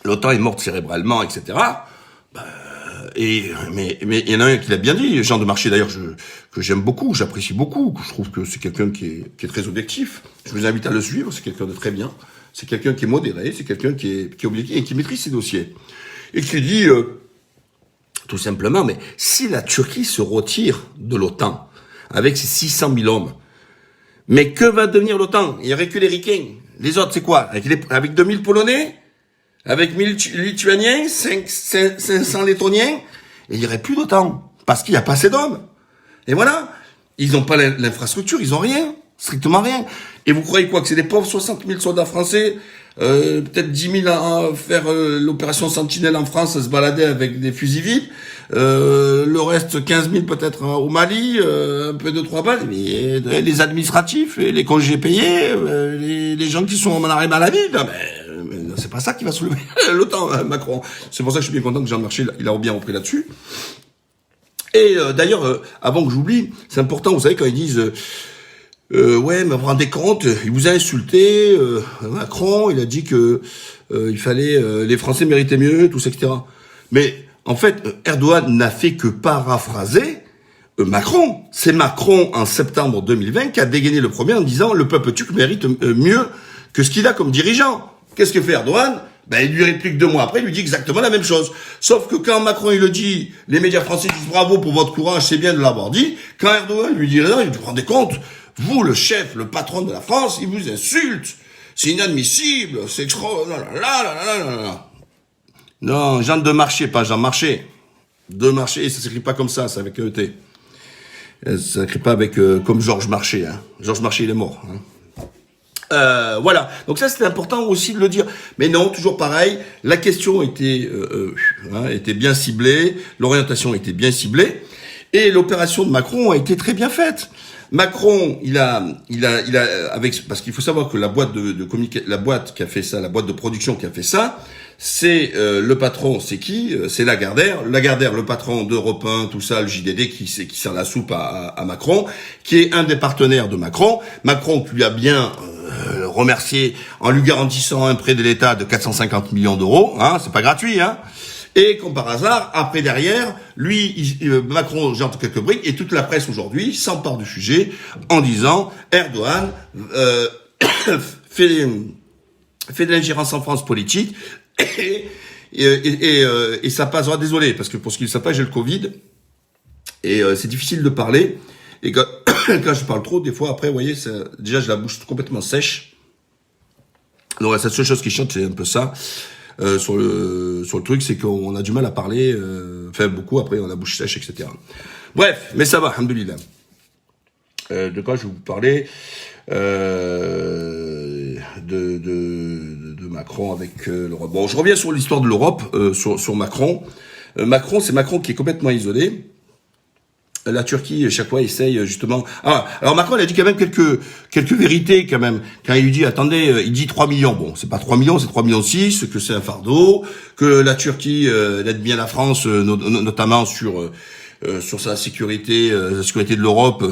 l'OTAN est morte cérébralement, etc., mais il y en a un qui l'a bien dit, Jean de Marché d'ailleurs, que j'aime beaucoup, j'apprécie beaucoup, que je trouve que c'est quelqu'un qui est très objectif. Je vous invite à le suivre, c'est quelqu'un de très bien. C'est quelqu'un qui est modéré, c'est quelqu'un qui est objectif et qui maîtrise ses dossiers. Et qui dit, tout simplement, mais si la Turquie se retire de l'OTAN, avec ses 600 000 hommes, mais que va devenir l'OTAN? Il n'y aurait que les Ricains. Les autres, c'est quoi? Avec 2000 Polonais? Avec 1000 Lituaniens, 500 Lettoniens, et il n'y aurait plus d'OTAN. Parce qu'il n'y a pas assez d'hommes. Et voilà. Ils n'ont pas l'infrastructure, ils n'ont rien. Strictement rien. Et vous croyez quoi? Que c'est des pauvres 60 000 soldats français, peut-être 10 000 à faire l'opération Sentinelle en France, à se balader avec des fusils vides, le reste 15 000 peut-être au Mali, un peu de 3 balles, mais les administratifs, les congés payés, les gens qui sont en arrêt maladie, mais c'est pas ça qui va soulever l'OTAN, Macron. C'est pour ça que je suis bien content que Jean Marché, il a bien repris là-dessus. Et d'ailleurs, avant que j'oublie, c'est important, vous savez, quand ils disent ouais, mais vous vous rendez compte, il vous a insulté, Macron, il a dit que il fallait, les Français méritaient mieux, tout ça, etc. Mais en fait, Erdogan n'a fait que paraphraser Macron. C'est Macron, en septembre 2020, qui a dégainé le premier en disant le peuple turc mérite mieux que ce qu'il a comme dirigeant. Qu'est-ce que fait Erdogan? Il lui réplique 2 mois après, il lui dit exactement la même chose. Sauf que quand Macron il le dit, les médias français disent bravo pour votre courage, c'est bien de l'avoir dit. Quand Erdogan lui dit non, il vous rendez compte, vous le chef, le patron de la France, il vous insulte. C'est inadmissible, c'est extraordinaire. Non, Jean de Marché, pas Jean Marché. De Marché, ça s'écrit pas comme ça, c'est avec ET. Ça s'écrit pas avec comme Georges Marché. Georges Marché, il est mort. Voilà. Donc ça, c'était important aussi de le dire. Mais non, toujours pareil. La question était bien ciblée. L'orientation était bien ciblée. Et l'opération de Macron a été très bien faite. Macron, il a parce qu'il faut savoir que la boîte la boîte qui a fait ça, la boîte de production qui a fait ça, c'est le patron, c'est qui? C'est Lagardère, le patron d'Europe 1, tout ça, le JDD qui sert la soupe à Macron, qui est un des partenaires de Macron. Macron qui lui a bien remercié en lui garantissant un prêt de l'État de 450 millions d'euros, c'est pas gratuit, Et comme par hasard, après derrière, lui, Macron jette quelques briques et toute la presse aujourd'hui s'empare du sujet en disant Erdogan fait de l'ingérence en France politique et ça passe. Désolé, parce que pour ce qui ne savent pas, j'ai le Covid et c'est difficile de parler. Et quand je parle trop, des fois après, vous voyez, déjà j'ai la bouche complètement sèche. Donc la seule chose qui chante, c'est un peu ça. Sur le truc, c'est qu'on a du mal à parler, beaucoup, après on a la bouche sèche, etc. Bref, mais ça va, alhamdoulilah. De quoi je vais vous parler de de Macron avec l'Europe. Bon, je reviens sur l'histoire de l'Europe, sur Macron. C'est Macron qui est complètement isolé. La Turquie, chaque fois, essaye justement... Ah, alors Macron, il a dit quand même quelques vérités, quand même. Quand il lui dit, attendez, il dit 3 millions. Bon, c'est pas 3 millions, c'est 3 millions 6, que c'est un fardeau, que la Turquie aide bien la France, notamment sur sa sécurité, la sécurité de l'Europe,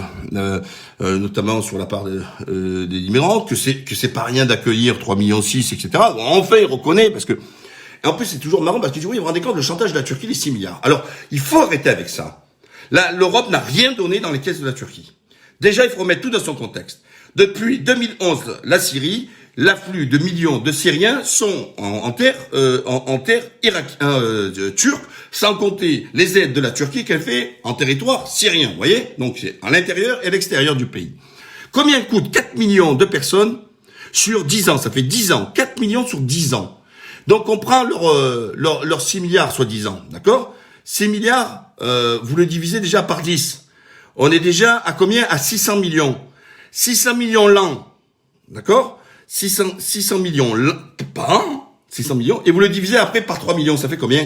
notamment sur la part des immigrants, que c'est pas rien d'accueillir 3 millions 6, etc. Bon, enfin, il reconnaît, parce que... Et en plus, c'est toujours marrant, parce qu'il dit, oui, vous vous rendez compte, le chantage de la Turquie, les 6 milliards. Alors, il faut arrêter avec ça. Là, l'Europe n'a rien donné dans les caisses de la Turquie. Déjà, il faut remettre tout dans son contexte. Depuis 2011, la Syrie, l'afflux de millions de Syriens sont en terre turque, sans compter les aides de la Turquie qu'elle fait en territoire syrien. Vous voyez? Donc, c'est à l'intérieur et à l'extérieur du pays. Combien coûte 4 millions de personnes sur 10 ans? Ça fait 10 ans. 4 millions sur 10 ans. Donc, on prend leurs 6 milliards, soi-disant. D'accord? 6 milliards, vous le divisez déjà par 10. On est déjà à combien? À 600 millions. 600 millions l'an. D'accord? 600 millions par an. 600 millions. Et vous le divisez après par 3 millions. Ça fait combien?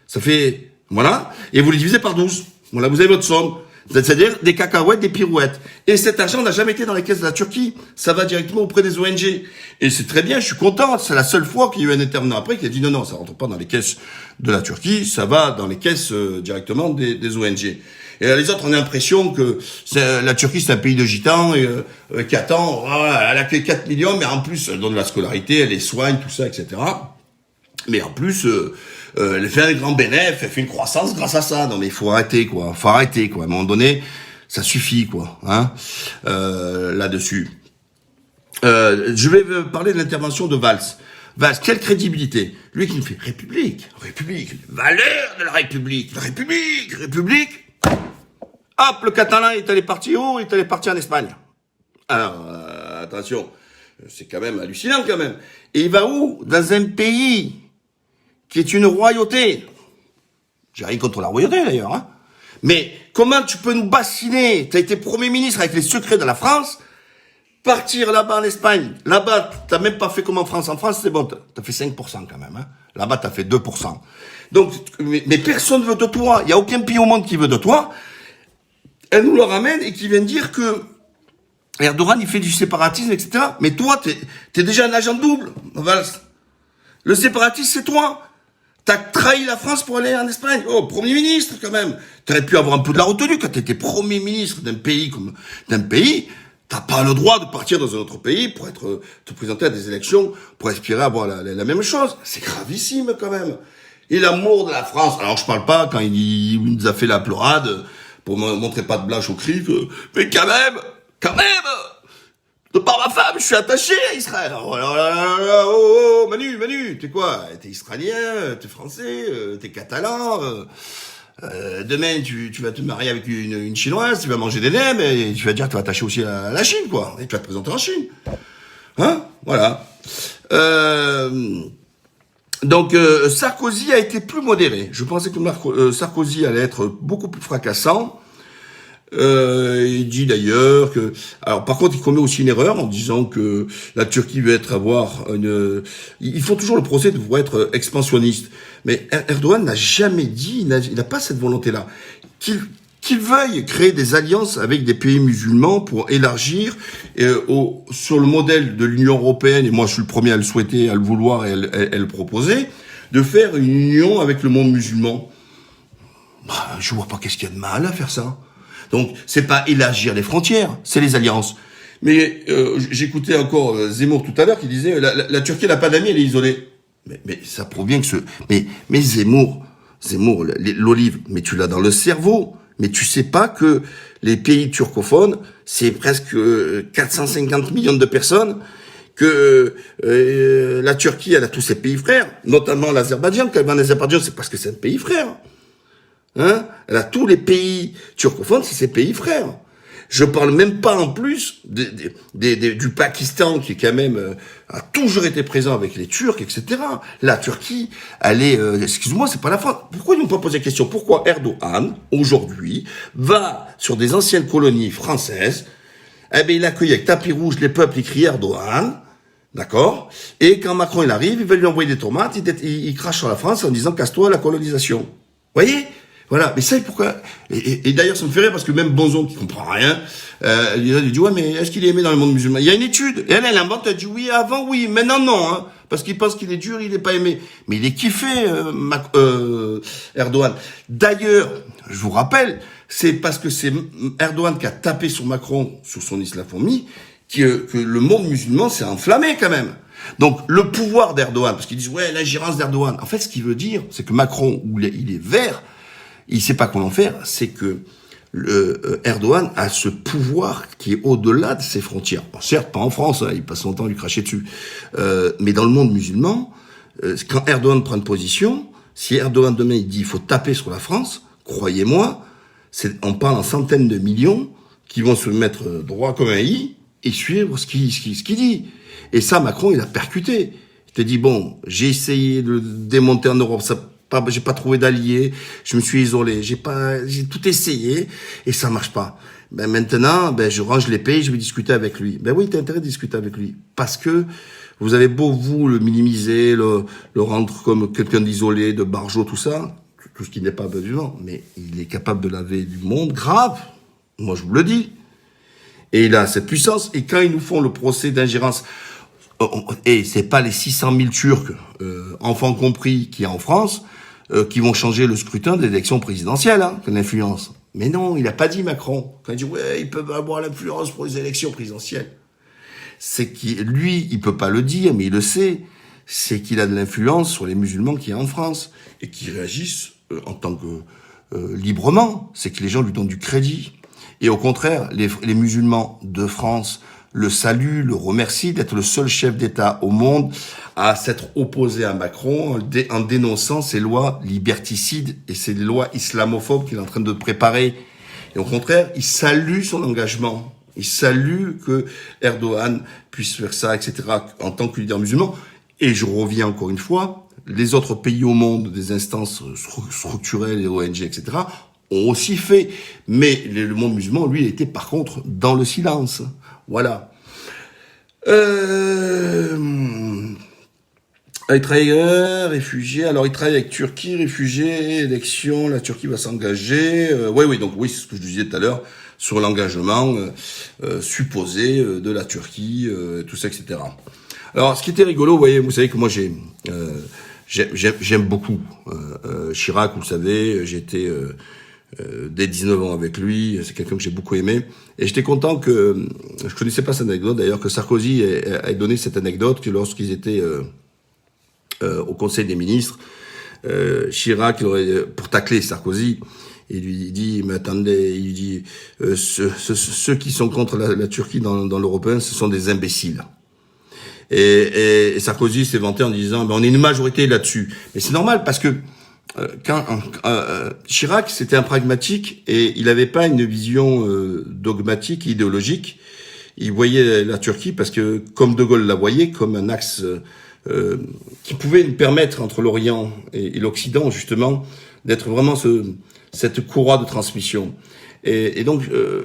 Ça fait, voilà. Et vous le divisez par 12. Voilà, vous avez votre somme. C'est-à-dire des cacahuètes, des pirouettes. Et cet argent n'a jamais été dans les caisses de la Turquie. Ça va directement auprès des ONG. Et c'est très bien, je suis content. C'est la seule fois qu'il y a eu un intervenant après qui a dit non, ça rentre pas dans les caisses de la Turquie, ça va dans les caisses directement des ONG. Et les autres ont l'impression que la Turquie, c'est un pays de gitans qui attend, elle accueille 4 millions, mais en plus, elle donne la scolarité, elle les soigne, tout ça, etc. Mais en plus, elle fait un grand bénéfice, elle fait une croissance grâce à ça. Non mais il faut arrêter, quoi. Faut arrêter, quoi. À un moment donné, ça suffit, quoi. Hein, là-dessus. Je vais parler de l'intervention de Valls. Valls, quelle crédibilité. Lui qui nous fait République, valeur de la République, République. Hop, le catalan est allé partir où? Il est allé partir en Espagne. Alors, attention, c'est quand même hallucinant, quand même. Et il va où? Dans un pays qui est une royauté. J'ai rien contre la royauté, d'ailleurs, hein. Mais comment tu peux nous bassiner? T'as été Premier ministre avec les secrets de la France, partir là-bas en Espagne. Là-bas, t'as même pas fait comme en France. En France, c'est bon, t'as fait 5% quand même, hein. Là-bas, t'as fait 2%. Donc, mais personne veut de toi. Il y a aucun pays au monde qui veut de toi. Elle nous le ramène et qui vient dire que Erdogan, il fait du séparatisme, etc. Mais toi, t'es déjà un agent double, Valls. Le séparatisme, c'est toi. T'as trahi la France pour aller en Espagne. Oh, Premier ministre, quand même. T'aurais pu avoir un peu de la retenue quand t'étais Premier ministre d'un pays t'as pas le droit de partir dans un autre pays pour te présenter à des élections, pour aspirer à avoir la même chose. C'est gravissime, quand même. Et l'amour de la France. Alors, je parle pas quand il nous a fait la pleurade pour me montrer pas de blanche au cri, mais quand même, de par ma femme, je suis attaché à Israël. Oh là là là là, oh, Manu, t'es quoi? T'es israélien, t'es français, t'es catalan. Demain, tu vas te marier avec une chinoise, tu vas manger des nems, et tu vas dire que tu vas attacher aussi à la Chine, quoi. Et tu vas te présenter en Chine. Hein? Voilà. Donc, Sarkozy a été plus modéré. Je pensais que Sarkozy allait être beaucoup plus fracassant. Il dit d'ailleurs que... Alors, par contre, il commet aussi une erreur en disant que la Turquie veut avoir une... Ils font toujours le procès de vouloir être expansionniste. Mais Erdogan n'a jamais dit, il n'a pas cette volonté-là. Qu'il veuille créer des alliances avec des pays musulmans pour élargir sur le modèle de l'Union européenne, et moi je suis le premier à le souhaiter, à le vouloir et à le proposer, de faire une union avec le monde musulman. Bah, je vois pas qu'est-ce qu'il y a de mal à faire ça. Donc, c'est pas élargir les frontières, c'est les alliances. Mais j'écoutais encore Zemmour tout à l'heure qui disait la Turquie n'a pas d'amis, elle est isolée. Mais ça provient que mais Zemmour, l'olive, mais tu l'as dans le cerveau. Mais tu sais pas que les pays turcophones, c'est presque 450 millions de personnes, que la Turquie, elle a tous ses pays frères, notamment l'Azerbaïdjan. Quand elle va en Azerbaïdjan, c'est parce que c'est un pays frère. Hein? Elle a tous les pays turcophones, c'est ses pays frères. Je parle même pas en plus du Pakistan qui quand même a toujours été présent avec les Turcs, etc. La Turquie, elle est, excuse-moi, c'est pas la France. Pourquoi ils n'ont pas posé la question? Pourquoi Erdogan, aujourd'hui, va sur des anciennes colonies françaises, eh ben, il accueille avec tapis rouge les peuples, il crie Erdogan, D'accord? Et quand Macron il arrive, il va lui envoyer des tomates, il crache sur la France en disant casse-toi la colonisation. Vous voyez? Voilà, mais ça, pourquoi? Et d'ailleurs, ça me fait rire parce que même Bonzon, qui comprend rien, il dit ouais, mais est-ce qu'il est aimé dans le monde musulman? Il y a une étude, et elle invente, elle dit oui, avant oui, maintenant non, hein, parce qu'il pense qu'il est dur, il n'est pas aimé. Mais il est kiffé, Erdogan. D'ailleurs, je vous rappelle, c'est parce que c'est Erdogan qui a tapé sur Macron, sur son islamophobie, que le monde musulman s'est enflammé quand même. Donc le pouvoir d'Erdogan, parce qu'ils disent ouais, l'ingérence d'Erdogan. En fait, ce qu'il veut dire, c'est que Macron, où il est vert, il sait pas comment faire, c'est que Erdogan a ce pouvoir qui est au-delà de ses frontières. Bon, certes, pas en France, hein, il passe son temps à lui cracher dessus, mais dans le monde musulman, quand Erdogan prend une position, si Erdogan demain il dit il faut taper sur la France, croyez-moi, on parle en centaines de millions qui vont se mettre droit comme un i et suivre ce qu'il dit. Et ça, Macron, il a percuté. Il te dit bon, j'ai essayé de le démonter en Europe, j'ai pas trouvé d'alliés, je me suis isolé, j'ai tout essayé et ça marche pas. Ben maintenant, je range l'épée, je vais discuter avec lui. Ben oui, t'as intérêt de discuter avec lui parce que vous avez beau vous le minimiser, le rendre comme quelqu'un d'isolé, de barjot, tout ça, tout ce qui n'est pas vivant, mais il est capable de laver du monde grave. Moi, je vous le dis. Et il a cette puissance. Et quand ils nous font le procès d'ingérence, et c'est pas les 600 000 Turcs, enfants compris, qui y a en France, qui vont changer le scrutin des élections présidentielles, hein, que l'influence. Mais non, il a pas dit Macron. Quand il dit ouais, ils peuvent avoir l'influence pour les élections présidentielles, c'est lui, il peut pas le dire, mais il le sait. C'est qu'il a de l'influence sur les musulmans qui y a en France et qui réagissent en tant que librement. C'est que les gens lui donnent du crédit. Et au contraire, les musulmans de France le saluent, le remercient d'être le seul chef d'État au monde à s'être opposé à Macron en dénonçant ces lois liberticides et ces lois islamophobes qu'il est en train de préparer. Et au contraire, il salue son engagement. Il salue que Erdogan puisse faire ça, etc., en tant que leader musulman. Et je reviens encore une fois, les autres pays au monde, des instances structurelles, les ONG, etc., ont aussi fait. Mais le monde musulman, lui, il était par contre dans le silence. Voilà. Il travaille réfugié. Alors, il travaille avec Turquie, réfugié, élection. La Turquie va s'engager. Oui, donc oui, c'est ce que je disais tout à l'heure sur l'engagement supposé de la Turquie, tout ça, etc. Alors, ce qui était rigolo, vous savez que moi j'aime beaucoup Chirac, vous le savez, j'étais dès 19 ans avec lui, c'est quelqu'un que j'ai beaucoup aimé, et j'étais content que, je connaissais pas cette anecdote d'ailleurs, que Sarkozy ait donné cette anecdote, que lorsqu'ils étaient au Conseil des ministres, Chirac, pour tacler Sarkozy, il lui dit, mais attendez, il lui dit, ceux qui sont contre la Turquie dans l'européen, ce sont des imbéciles. Et Sarkozy s'est vanté en disant, on est une majorité là-dessus. Mais c'est normal parce que quand Chirac, c'était un pragmatique et il n'avait pas une vision dogmatique, idéologique. Il voyait la Turquie parce que, comme De Gaulle la voyait, comme un axe qui pouvait nous permettre entre l'Orient et l'Occident, justement, d'être vraiment cette courroie de transmission. Et donc,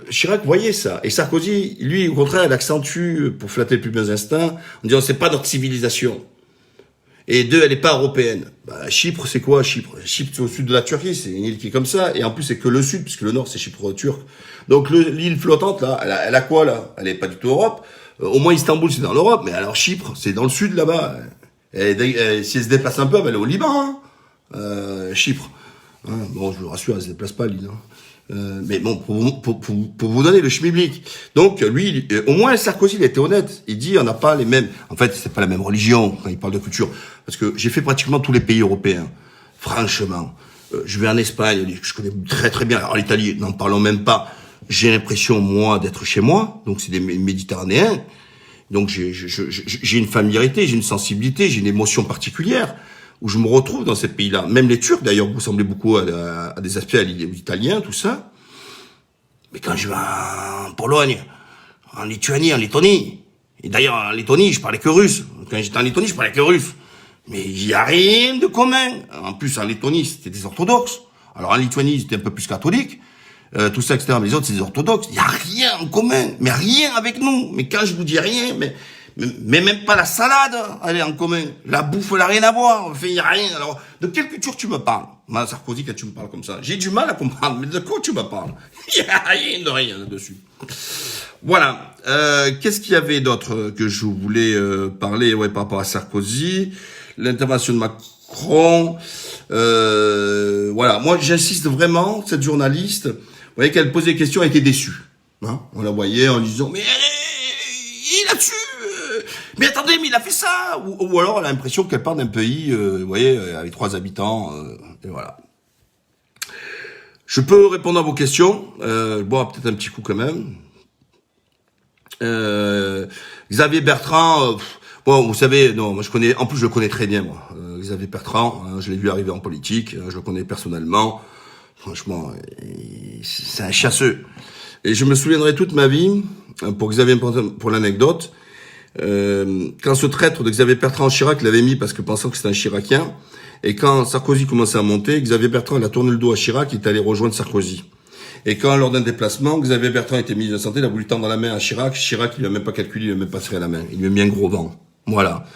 Chirac voyait ça. Et Sarkozy, lui, au contraire, il accentue, pour flatter les plus bons instincts, en disant, c'est pas notre civilisation. Et deux, elle est pas européenne. Chypre, c'est quoi, Chypre? Chypre, c'est au sud de la Turquie, c'est une île qui est comme ça. Et en plus, c'est que le sud, puisque le nord, c'est Chypre turc. Donc, l'île flottante, là, elle a quoi, là? Elle est pas du tout Europe. Au moins, Istanbul, c'est dans l'Europe. Mais alors, Chypre, c'est dans le sud, là-bas. Si elle se déplace un peu, elle va aller au Liban, hein. Chypre. Hein, bon, je vous rassure, elle se déplace pas, l'île, hein. Mais bon, pour vous donner le schmilblick. Donc, lui, au moins, Sarkozy, il était honnête. Il dit, on n'a pas les mêmes, en fait, c'est pas la même religion, quand il parle de culture. Parce que j'ai fait pratiquement tous les pays européens. Franchement. Je vais en Espagne, je connais très très bien. Alors, l'Italie, n'en parlons même pas. J'ai l'impression, moi, d'être chez moi. Donc, c'est des Méditerranéens. Donc, j'ai une familiarité, j'ai une sensibilité, j'ai une émotion particulière où je me retrouve dans ces pays-là. Même les Turcs, d'ailleurs, vous ressemblez beaucoup à des aspects italiens, tout ça. Mais quand je vais en Pologne, en Lituanie, en Lettonie, et d'ailleurs, en Lettonie, je parlais que russe. Quand j'étais en Lettonie, je parlais que russe. Mais il n'y a rien de commun. En plus, en Lettonie, c'était des orthodoxes. Alors, en Lituanie, c'était un peu plus catholique. Tout ça, etc. Mais les autres, c'est des orthodoxes. Il n'y a rien en commun. Mais rien avec nous. Mais quand je vous dis rien, Mais même pas la salade, elle est en commun. La bouffe, elle n'a rien à voir. Enfin, il n'y a rien. Alors, de quelle culture tu me parles? Moi, Sarkozy, quand tu me parles comme ça, j'ai du mal à comprendre. Mais de quoi tu me parles? Il n'y a rien de rien là-dessus. Voilà. Qu'est-ce qu'il y avait d'autre que je voulais parler par rapport à Sarkozy? L'intervention de Macron. Voilà. Moi, j'insiste vraiment, cette journaliste, vous voyez qu'elle posait des questions, elle était déçue. Hein, on la voyait en disant, mais il a tué, mais attendez, mais il a fait ça, ou alors elle a l'impression qu'elle part d'un pays, vous voyez, avec 3 habitants, et voilà. Je peux répondre à vos questions, boire peut-être un petit coup quand même. Xavier Bertrand, bon, vous savez, non, moi je connais, en plus je le connais très bien, moi. Xavier Bertrand, hein, je l'ai vu arriver en politique, je le connais personnellement. Franchement, c'est un chasseux. Et je me souviendrai toute ma vie, pour Xavier, pour l'anecdote, quand ce traître de Xavier Bertrand Chirac l'avait mis parce que pensant que c'était un Chiracien, et quand Sarkozy commençait à monter, Xavier Bertrand il a tourné le dos à Chirac, il est allé rejoindre Sarkozy. Et quand, lors d'un déplacement, Xavier Bertrand était ministre de la Santé, il a voulu tendre la main à Chirac, Chirac il lui a même pas calculé, il lui a même pas serré la main, il lui a mis un gros vent. Voilà.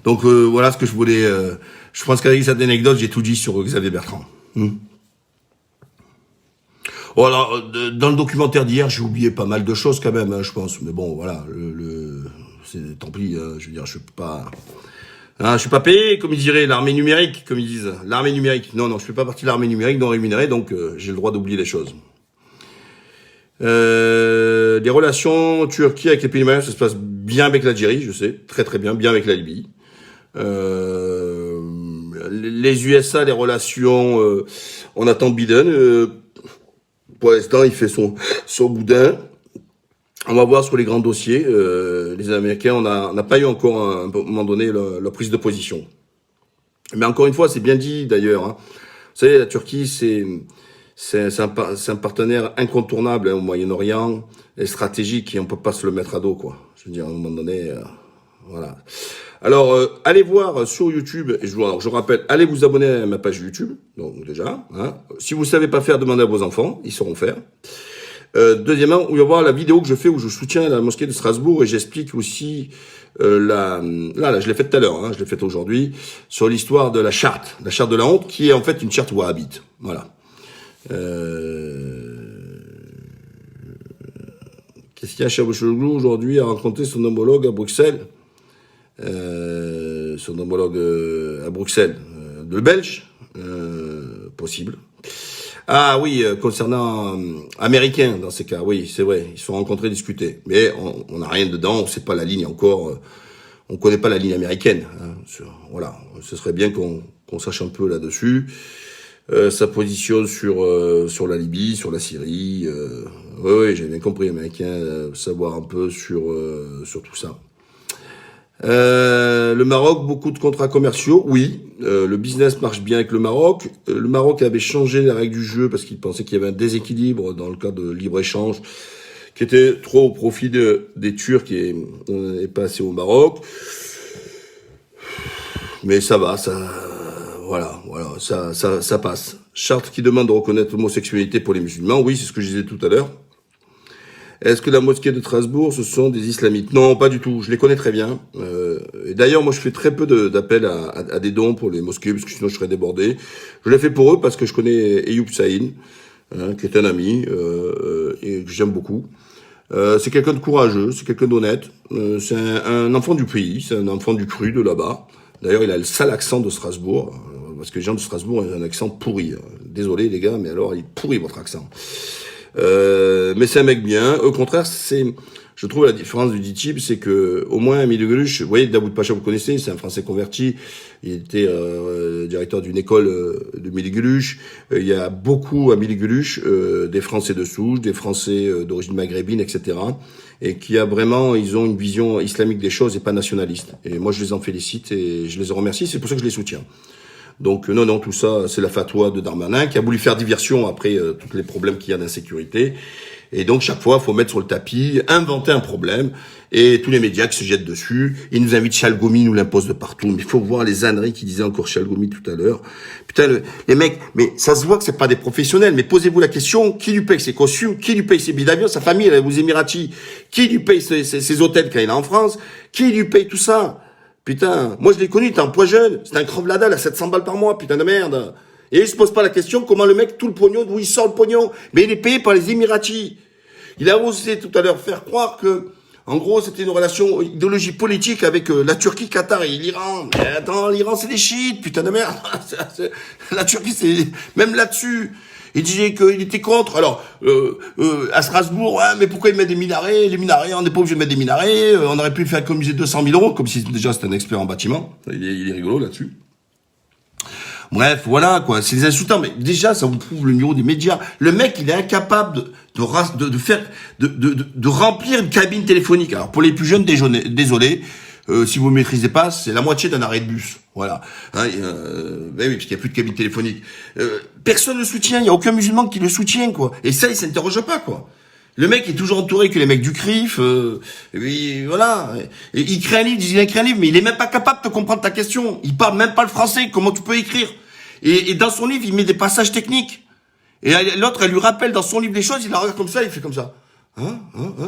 Donc voilà ce que je voulais... je pense qu'avec cette anecdote, j'ai tout dit sur Xavier Bertrand. Oh, alors, dans le documentaire d'hier, j'ai oublié pas mal de choses quand même, hein, je pense. Mais bon, voilà, c'est tant pis. Je veux dire, je suis pas payé, comme ils diraient, l'armée numérique, comme ils disent, l'armée numérique. Non, je fais pas partie de l'armée numérique non rémunérée, donc j'ai le droit d'oublier les choses. Les relations Turquie avec les pays maghrébins, ça se passe bien avec l'Algérie, je sais, très très bien avec la Libye. Les USA, les relations, on attend Biden. Pour l'instant, il fait son boudin. On va voir sur les grands dossiers. Les Américains, on n'a pas eu encore, à un moment donné, la prise de position. Mais encore une fois, c'est bien dit d'ailleurs. Hein. Vous savez, la Turquie, c'est un partenaire incontournable au Moyen-Orient, et stratégique, et on peut pas se le mettre à dos, quoi. Je veux dire, à un moment donné, voilà. Alors, allez voir sur YouTube, et je rappelle, allez vous abonner à ma page YouTube, donc déjà, hein. Si vous savez pas faire, demandez à vos enfants, ils sauront faire. Deuxièmement, vous allez voir la vidéo que je fais où je soutiens la mosquée de Strasbourg et j'explique aussi là, je l'ai faite tout à l'heure, hein, je l'ai faite aujourd'hui, sur l'histoire de la charte de la honte, qui est en fait une charte wahhabite. Voilà. Qu'est-ce qu'il y a chez Chavouchelou aujourd'hui à rencontrer son homologue à Bruxelles? Son homologue à Bruxelles, le Belge, possible. Ah oui, concernant américains dans ces cas, oui, c'est vrai, ils se sont rencontrés, discutés, mais on n'a rien dedans, on sait pas la ligne encore, on connaît pas la ligne américaine. Hein, voilà, ce serait bien qu'on sache un peu là-dessus. Sa position sur la Libye, sur la Syrie, oui, j'ai bien compris, américain, savoir un peu sur tout ça. Le Maroc, beaucoup de contrats commerciaux, oui. Le business marche bien avec le Maroc. Le Maroc avait changé les règles du jeu parce qu'il pensait qu'il y avait un déséquilibre dans le cadre de libre-échange qui était trop au profit des Turcs et pas assez au Maroc. Mais ça va, voilà, ça passe. Charte qui demande de reconnaître l'homosexualité pour les musulmans, oui, c'est ce que je disais tout à l'heure. Est-ce que la mosquée de Strasbourg, ce sont des islamites? Non, pas du tout. Je les connais très bien. Et d'ailleurs, moi, je fais très peu d'appels à des dons pour les mosquées, parce que sinon, je serais débordé. Je l'ai fait pour eux parce que je connais Eyoub Saïn, hein, qui est un ami et que j'aime beaucoup. C'est quelqu'un de courageux, c'est quelqu'un d'honnête. C'est un enfant du pays, c'est un enfant du cru de là-bas. D'ailleurs, il a le sale accent de Strasbourg, parce que les gens de Strasbourg ont un accent pourri. Désolé, les gars, mais alors, il est pourri, votre accent. Mais c'est un mec bien. Au contraire, je trouve la différence du DITIB, c'est que au moins Amélie Geluche, vous voyez, Daoud Pacha, vous connaissez, c'est un Français converti. Il était directeur d'une école de Amélie Geluche. Il y a beaucoup Amélie Geluche, des Français de souche, des Français d'origine maghrébine, etc. Et qui ils ont une vision islamique des choses et pas nationaliste. Et moi, je les en félicite et je les remercie. C'est pour ça que je les soutiens. Donc non, tout ça, c'est la fatwa de Darmanin qui a voulu faire diversion après tous les problèmes qu'il y a d'insécurité. Et donc, chaque fois, il faut mettre sur le tapis, inventer un problème, et tous les médias qui se jettent dessus. Ils nous invitent Chalgomi, nous l'impose de partout. Mais il faut voir les âneries qui disaient encore Chalgomi tout à l'heure. Putain, les mecs, mais ça se voit que c'est pas des professionnels. Mais posez-vous la question, qui lui paye ses costumes? Qui lui paye ses billets d'avion? Sa famille, elle est aux Émiratis. Qui lui paye ses hôtels quand il est en France? Qui lui paye tout ça? Putain, moi je l'ai connu, t'es un poids jeune. C'est un creve la dalle à 700 balles par mois, putain de merde. Et il se pose pas la question comment le mec, tout le pognon, d'où il sort le pognon. Mais il est payé par les Émiratis. Il a osé tout à l'heure faire croire que, en gros, c'était une relation, idéologie politique avec la Turquie, Qatar et l'Iran. Mais attends, l'Iran c'est des chiites, putain de merde. La Turquie c'est, même là-dessus. Il disait qu'il était contre. Alors, à Strasbourg, ouais, mais pourquoi il met des minarets? Les minarets, on n'est pas obligé de mettre des minarets. On aurait pu faire économiser 200 000 euros, comme si déjà c'était un expert en bâtiment. Il est rigolo là-dessus. Bref, voilà, quoi. C'est des insultants. Mais déjà, ça vous prouve le niveau des médias. Le mec, il est incapable de remplir une cabine téléphonique. Alors, pour les plus jeunes, désolé. Si vous ne maîtrisez pas, c'est la moitié d'un arrêt de bus. Voilà. Ben oui, parce qu'il n'y a plus de cabine téléphonique. Personne ne le soutient. Il n'y a aucun musulman qui le soutient, quoi. Et ça, il s'interroge pas, quoi. Le mec est toujours entouré que les mecs du CRIF. Et voilà. Et il crée un livre, il écrit un livre, mais il est même pas capable de comprendre ta question. Il parle même pas le français. Comment tu peux écrire? Et dans son livre, il met des passages techniques. Et l'autre, elle lui rappelle dans son livre des choses, il la regarde comme ça, il fait comme ça.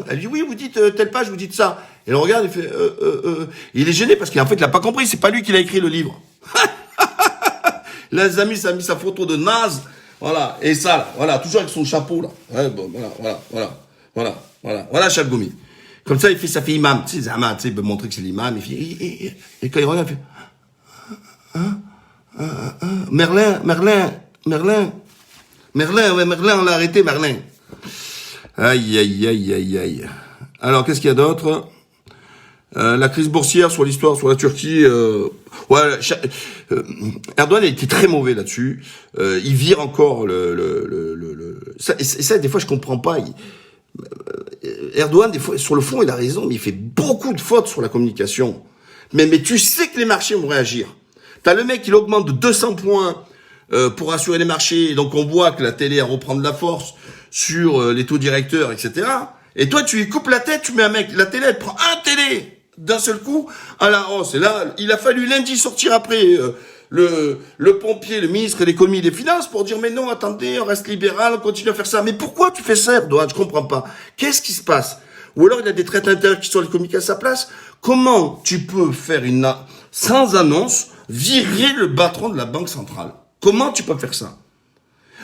Elle dit, oui, vous dites telle page, vous dites ça. Et elle regarde, il fait, il est gêné parce qu'en fait, il a pas compris, c'est pas lui qui l'a écrit le livre. Les amis, ça a mis sa photo de naze. Voilà. Et ça, là, voilà, toujours avec son chapeau, là. Ouais, bon, voilà, Chalgomi. Comme ça, ça fait imam. Tu sais, Zama, tu sais, il veut montrer que c'est l'imam. Et quand il regarde, il fait, Merlin, on l'a arrêté, Merlin. Aïe. Alors, qu'est-ce qu'il y a d'autre? La crise boursière sur l'histoire, sur la Turquie, Erdogan a été très mauvais là-dessus. Il vire encore ça, des fois, je comprends pas. Erdogan, des fois, sur le fond, il a raison, mais il fait beaucoup de fautes sur la communication. Mais tu sais que les marchés vont réagir. T'as le mec, il augmente de 200 points pour assurer les marchés. Et donc, on voit que la télé reprend de la force sur les taux directeurs, etc. Et toi, tu lui coupes la tête, tu mets un mec. La télé, elle prend un télé d'un seul coup à la hausse. Et là, il a fallu lundi sortir après le pompier, le ministre de l'économie et des finances pour dire, mais non, attendez, on reste libéral, on continue à faire ça. Mais pourquoi tu fais ça, Erdogan? Je comprends pas. Qu'est-ce qui se passe? Ou alors, il y a des traites intérieures qui sont les communiqués à sa place. Comment tu peux faire sans annonce, virer le patron de la Banque centrale? Comment tu peux faire ça?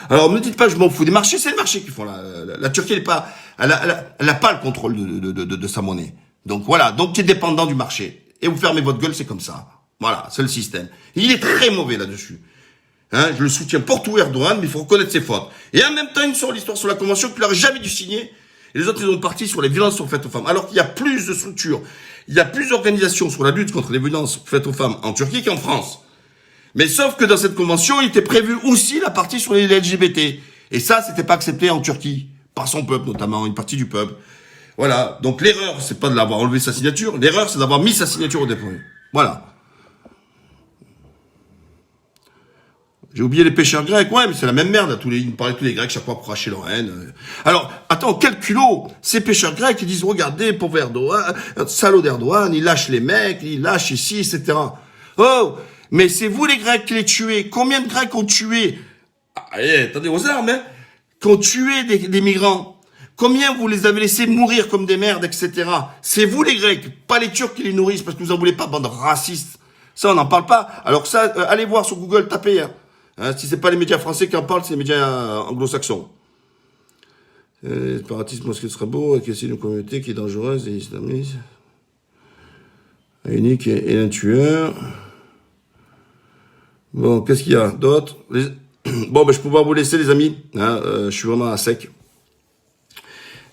Alors, ne me dites pas, je m'en fous des marchés, c'est les marchés qui font la Turquie, elle a pas le contrôle de sa monnaie. Donc voilà, donc tu es dépendant du marché. Et vous fermez votre gueule, c'est comme ça. Voilà, c'est le système. Il est très mauvais là-dessus. Je le soutiens pour tout Erdogan, mais il faut reconnaître ses fautes. Et en même temps, une sur l'histoire sur la convention qu'il n'aurait jamais dû signer. Et les autres, ils ont parti sur les violences faites aux femmes. Alors qu'il y a plus de structures, il y a plus d'organisations sur la lutte contre les violences faites aux femmes en Turquie qu'en France. Mais sauf que dans cette convention, il était prévu aussi la partie sur les LGBT. Et ça, c'était pas accepté en Turquie. Par son peuple, notamment, une partie du peuple. Voilà. Donc l'erreur, c'est pas de l'avoir enlevé sa signature. L'erreur, c'est d'avoir mis sa signature au dépôt. Voilà. J'ai oublié les pêcheurs grecs. Ouais, mais c'est la même merde. Ils me parlaient tous les Grecs chaque fois pour cracher leur haine. Alors, attends, quel culot. Ces pêcheurs grecs, ils disent, regardez, pauvre Erdogan, salaud d'Erdogan, il lâche les mecs, il lâche ici, etc. Oh! Mais c'est vous les Grecs qui les tuez. Combien de Grecs ont tué? Allez, attendez aux armes, hein. Qui ont tué des migrants. Combien vous les avez laissés mourir comme des merdes, etc. C'est vous les Grecs, pas les Turcs qui les nourrissent parce que vous en voulez pas, bande racistes. Ça, on n'en parle pas. Alors ça, allez voir sur Google, tapez. Si c'est pas les médias français qui en parlent, c'est les médias anglo-saxons. Le séparatisme mosquée de Strasbourg, qui est une communauté qui est dangereuse et islamiste. Unique et un tueur. Bon, qu'est-ce qu'il y a d'autre? Bon, je peux pas vous laisser, les amis. Je suis vraiment à sec.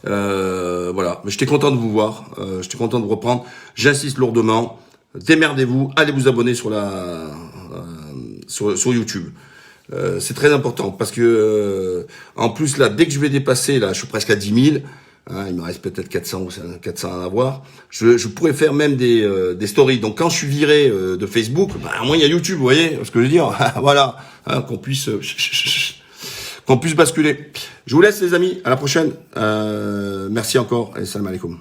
Voilà. Mais j'étais content de vous voir. J'étais content de vous reprendre. J'insiste lourdement. Démerdez-vous. Allez vous abonner sur sur YouTube. C'est très important parce que en plus là, dès que je vais dépasser, là, je suis presque à 10 000. Il me reste peut-être 400 ou 400 à avoir. Je pourrais faire même des stories. Donc quand je suis viré de Facebook, au moins il y a YouTube, vous voyez ce que je veux dire. Voilà, qu'on puisse basculer. Je vous laisse les amis, à la prochaine. Merci encore et salam alaikum.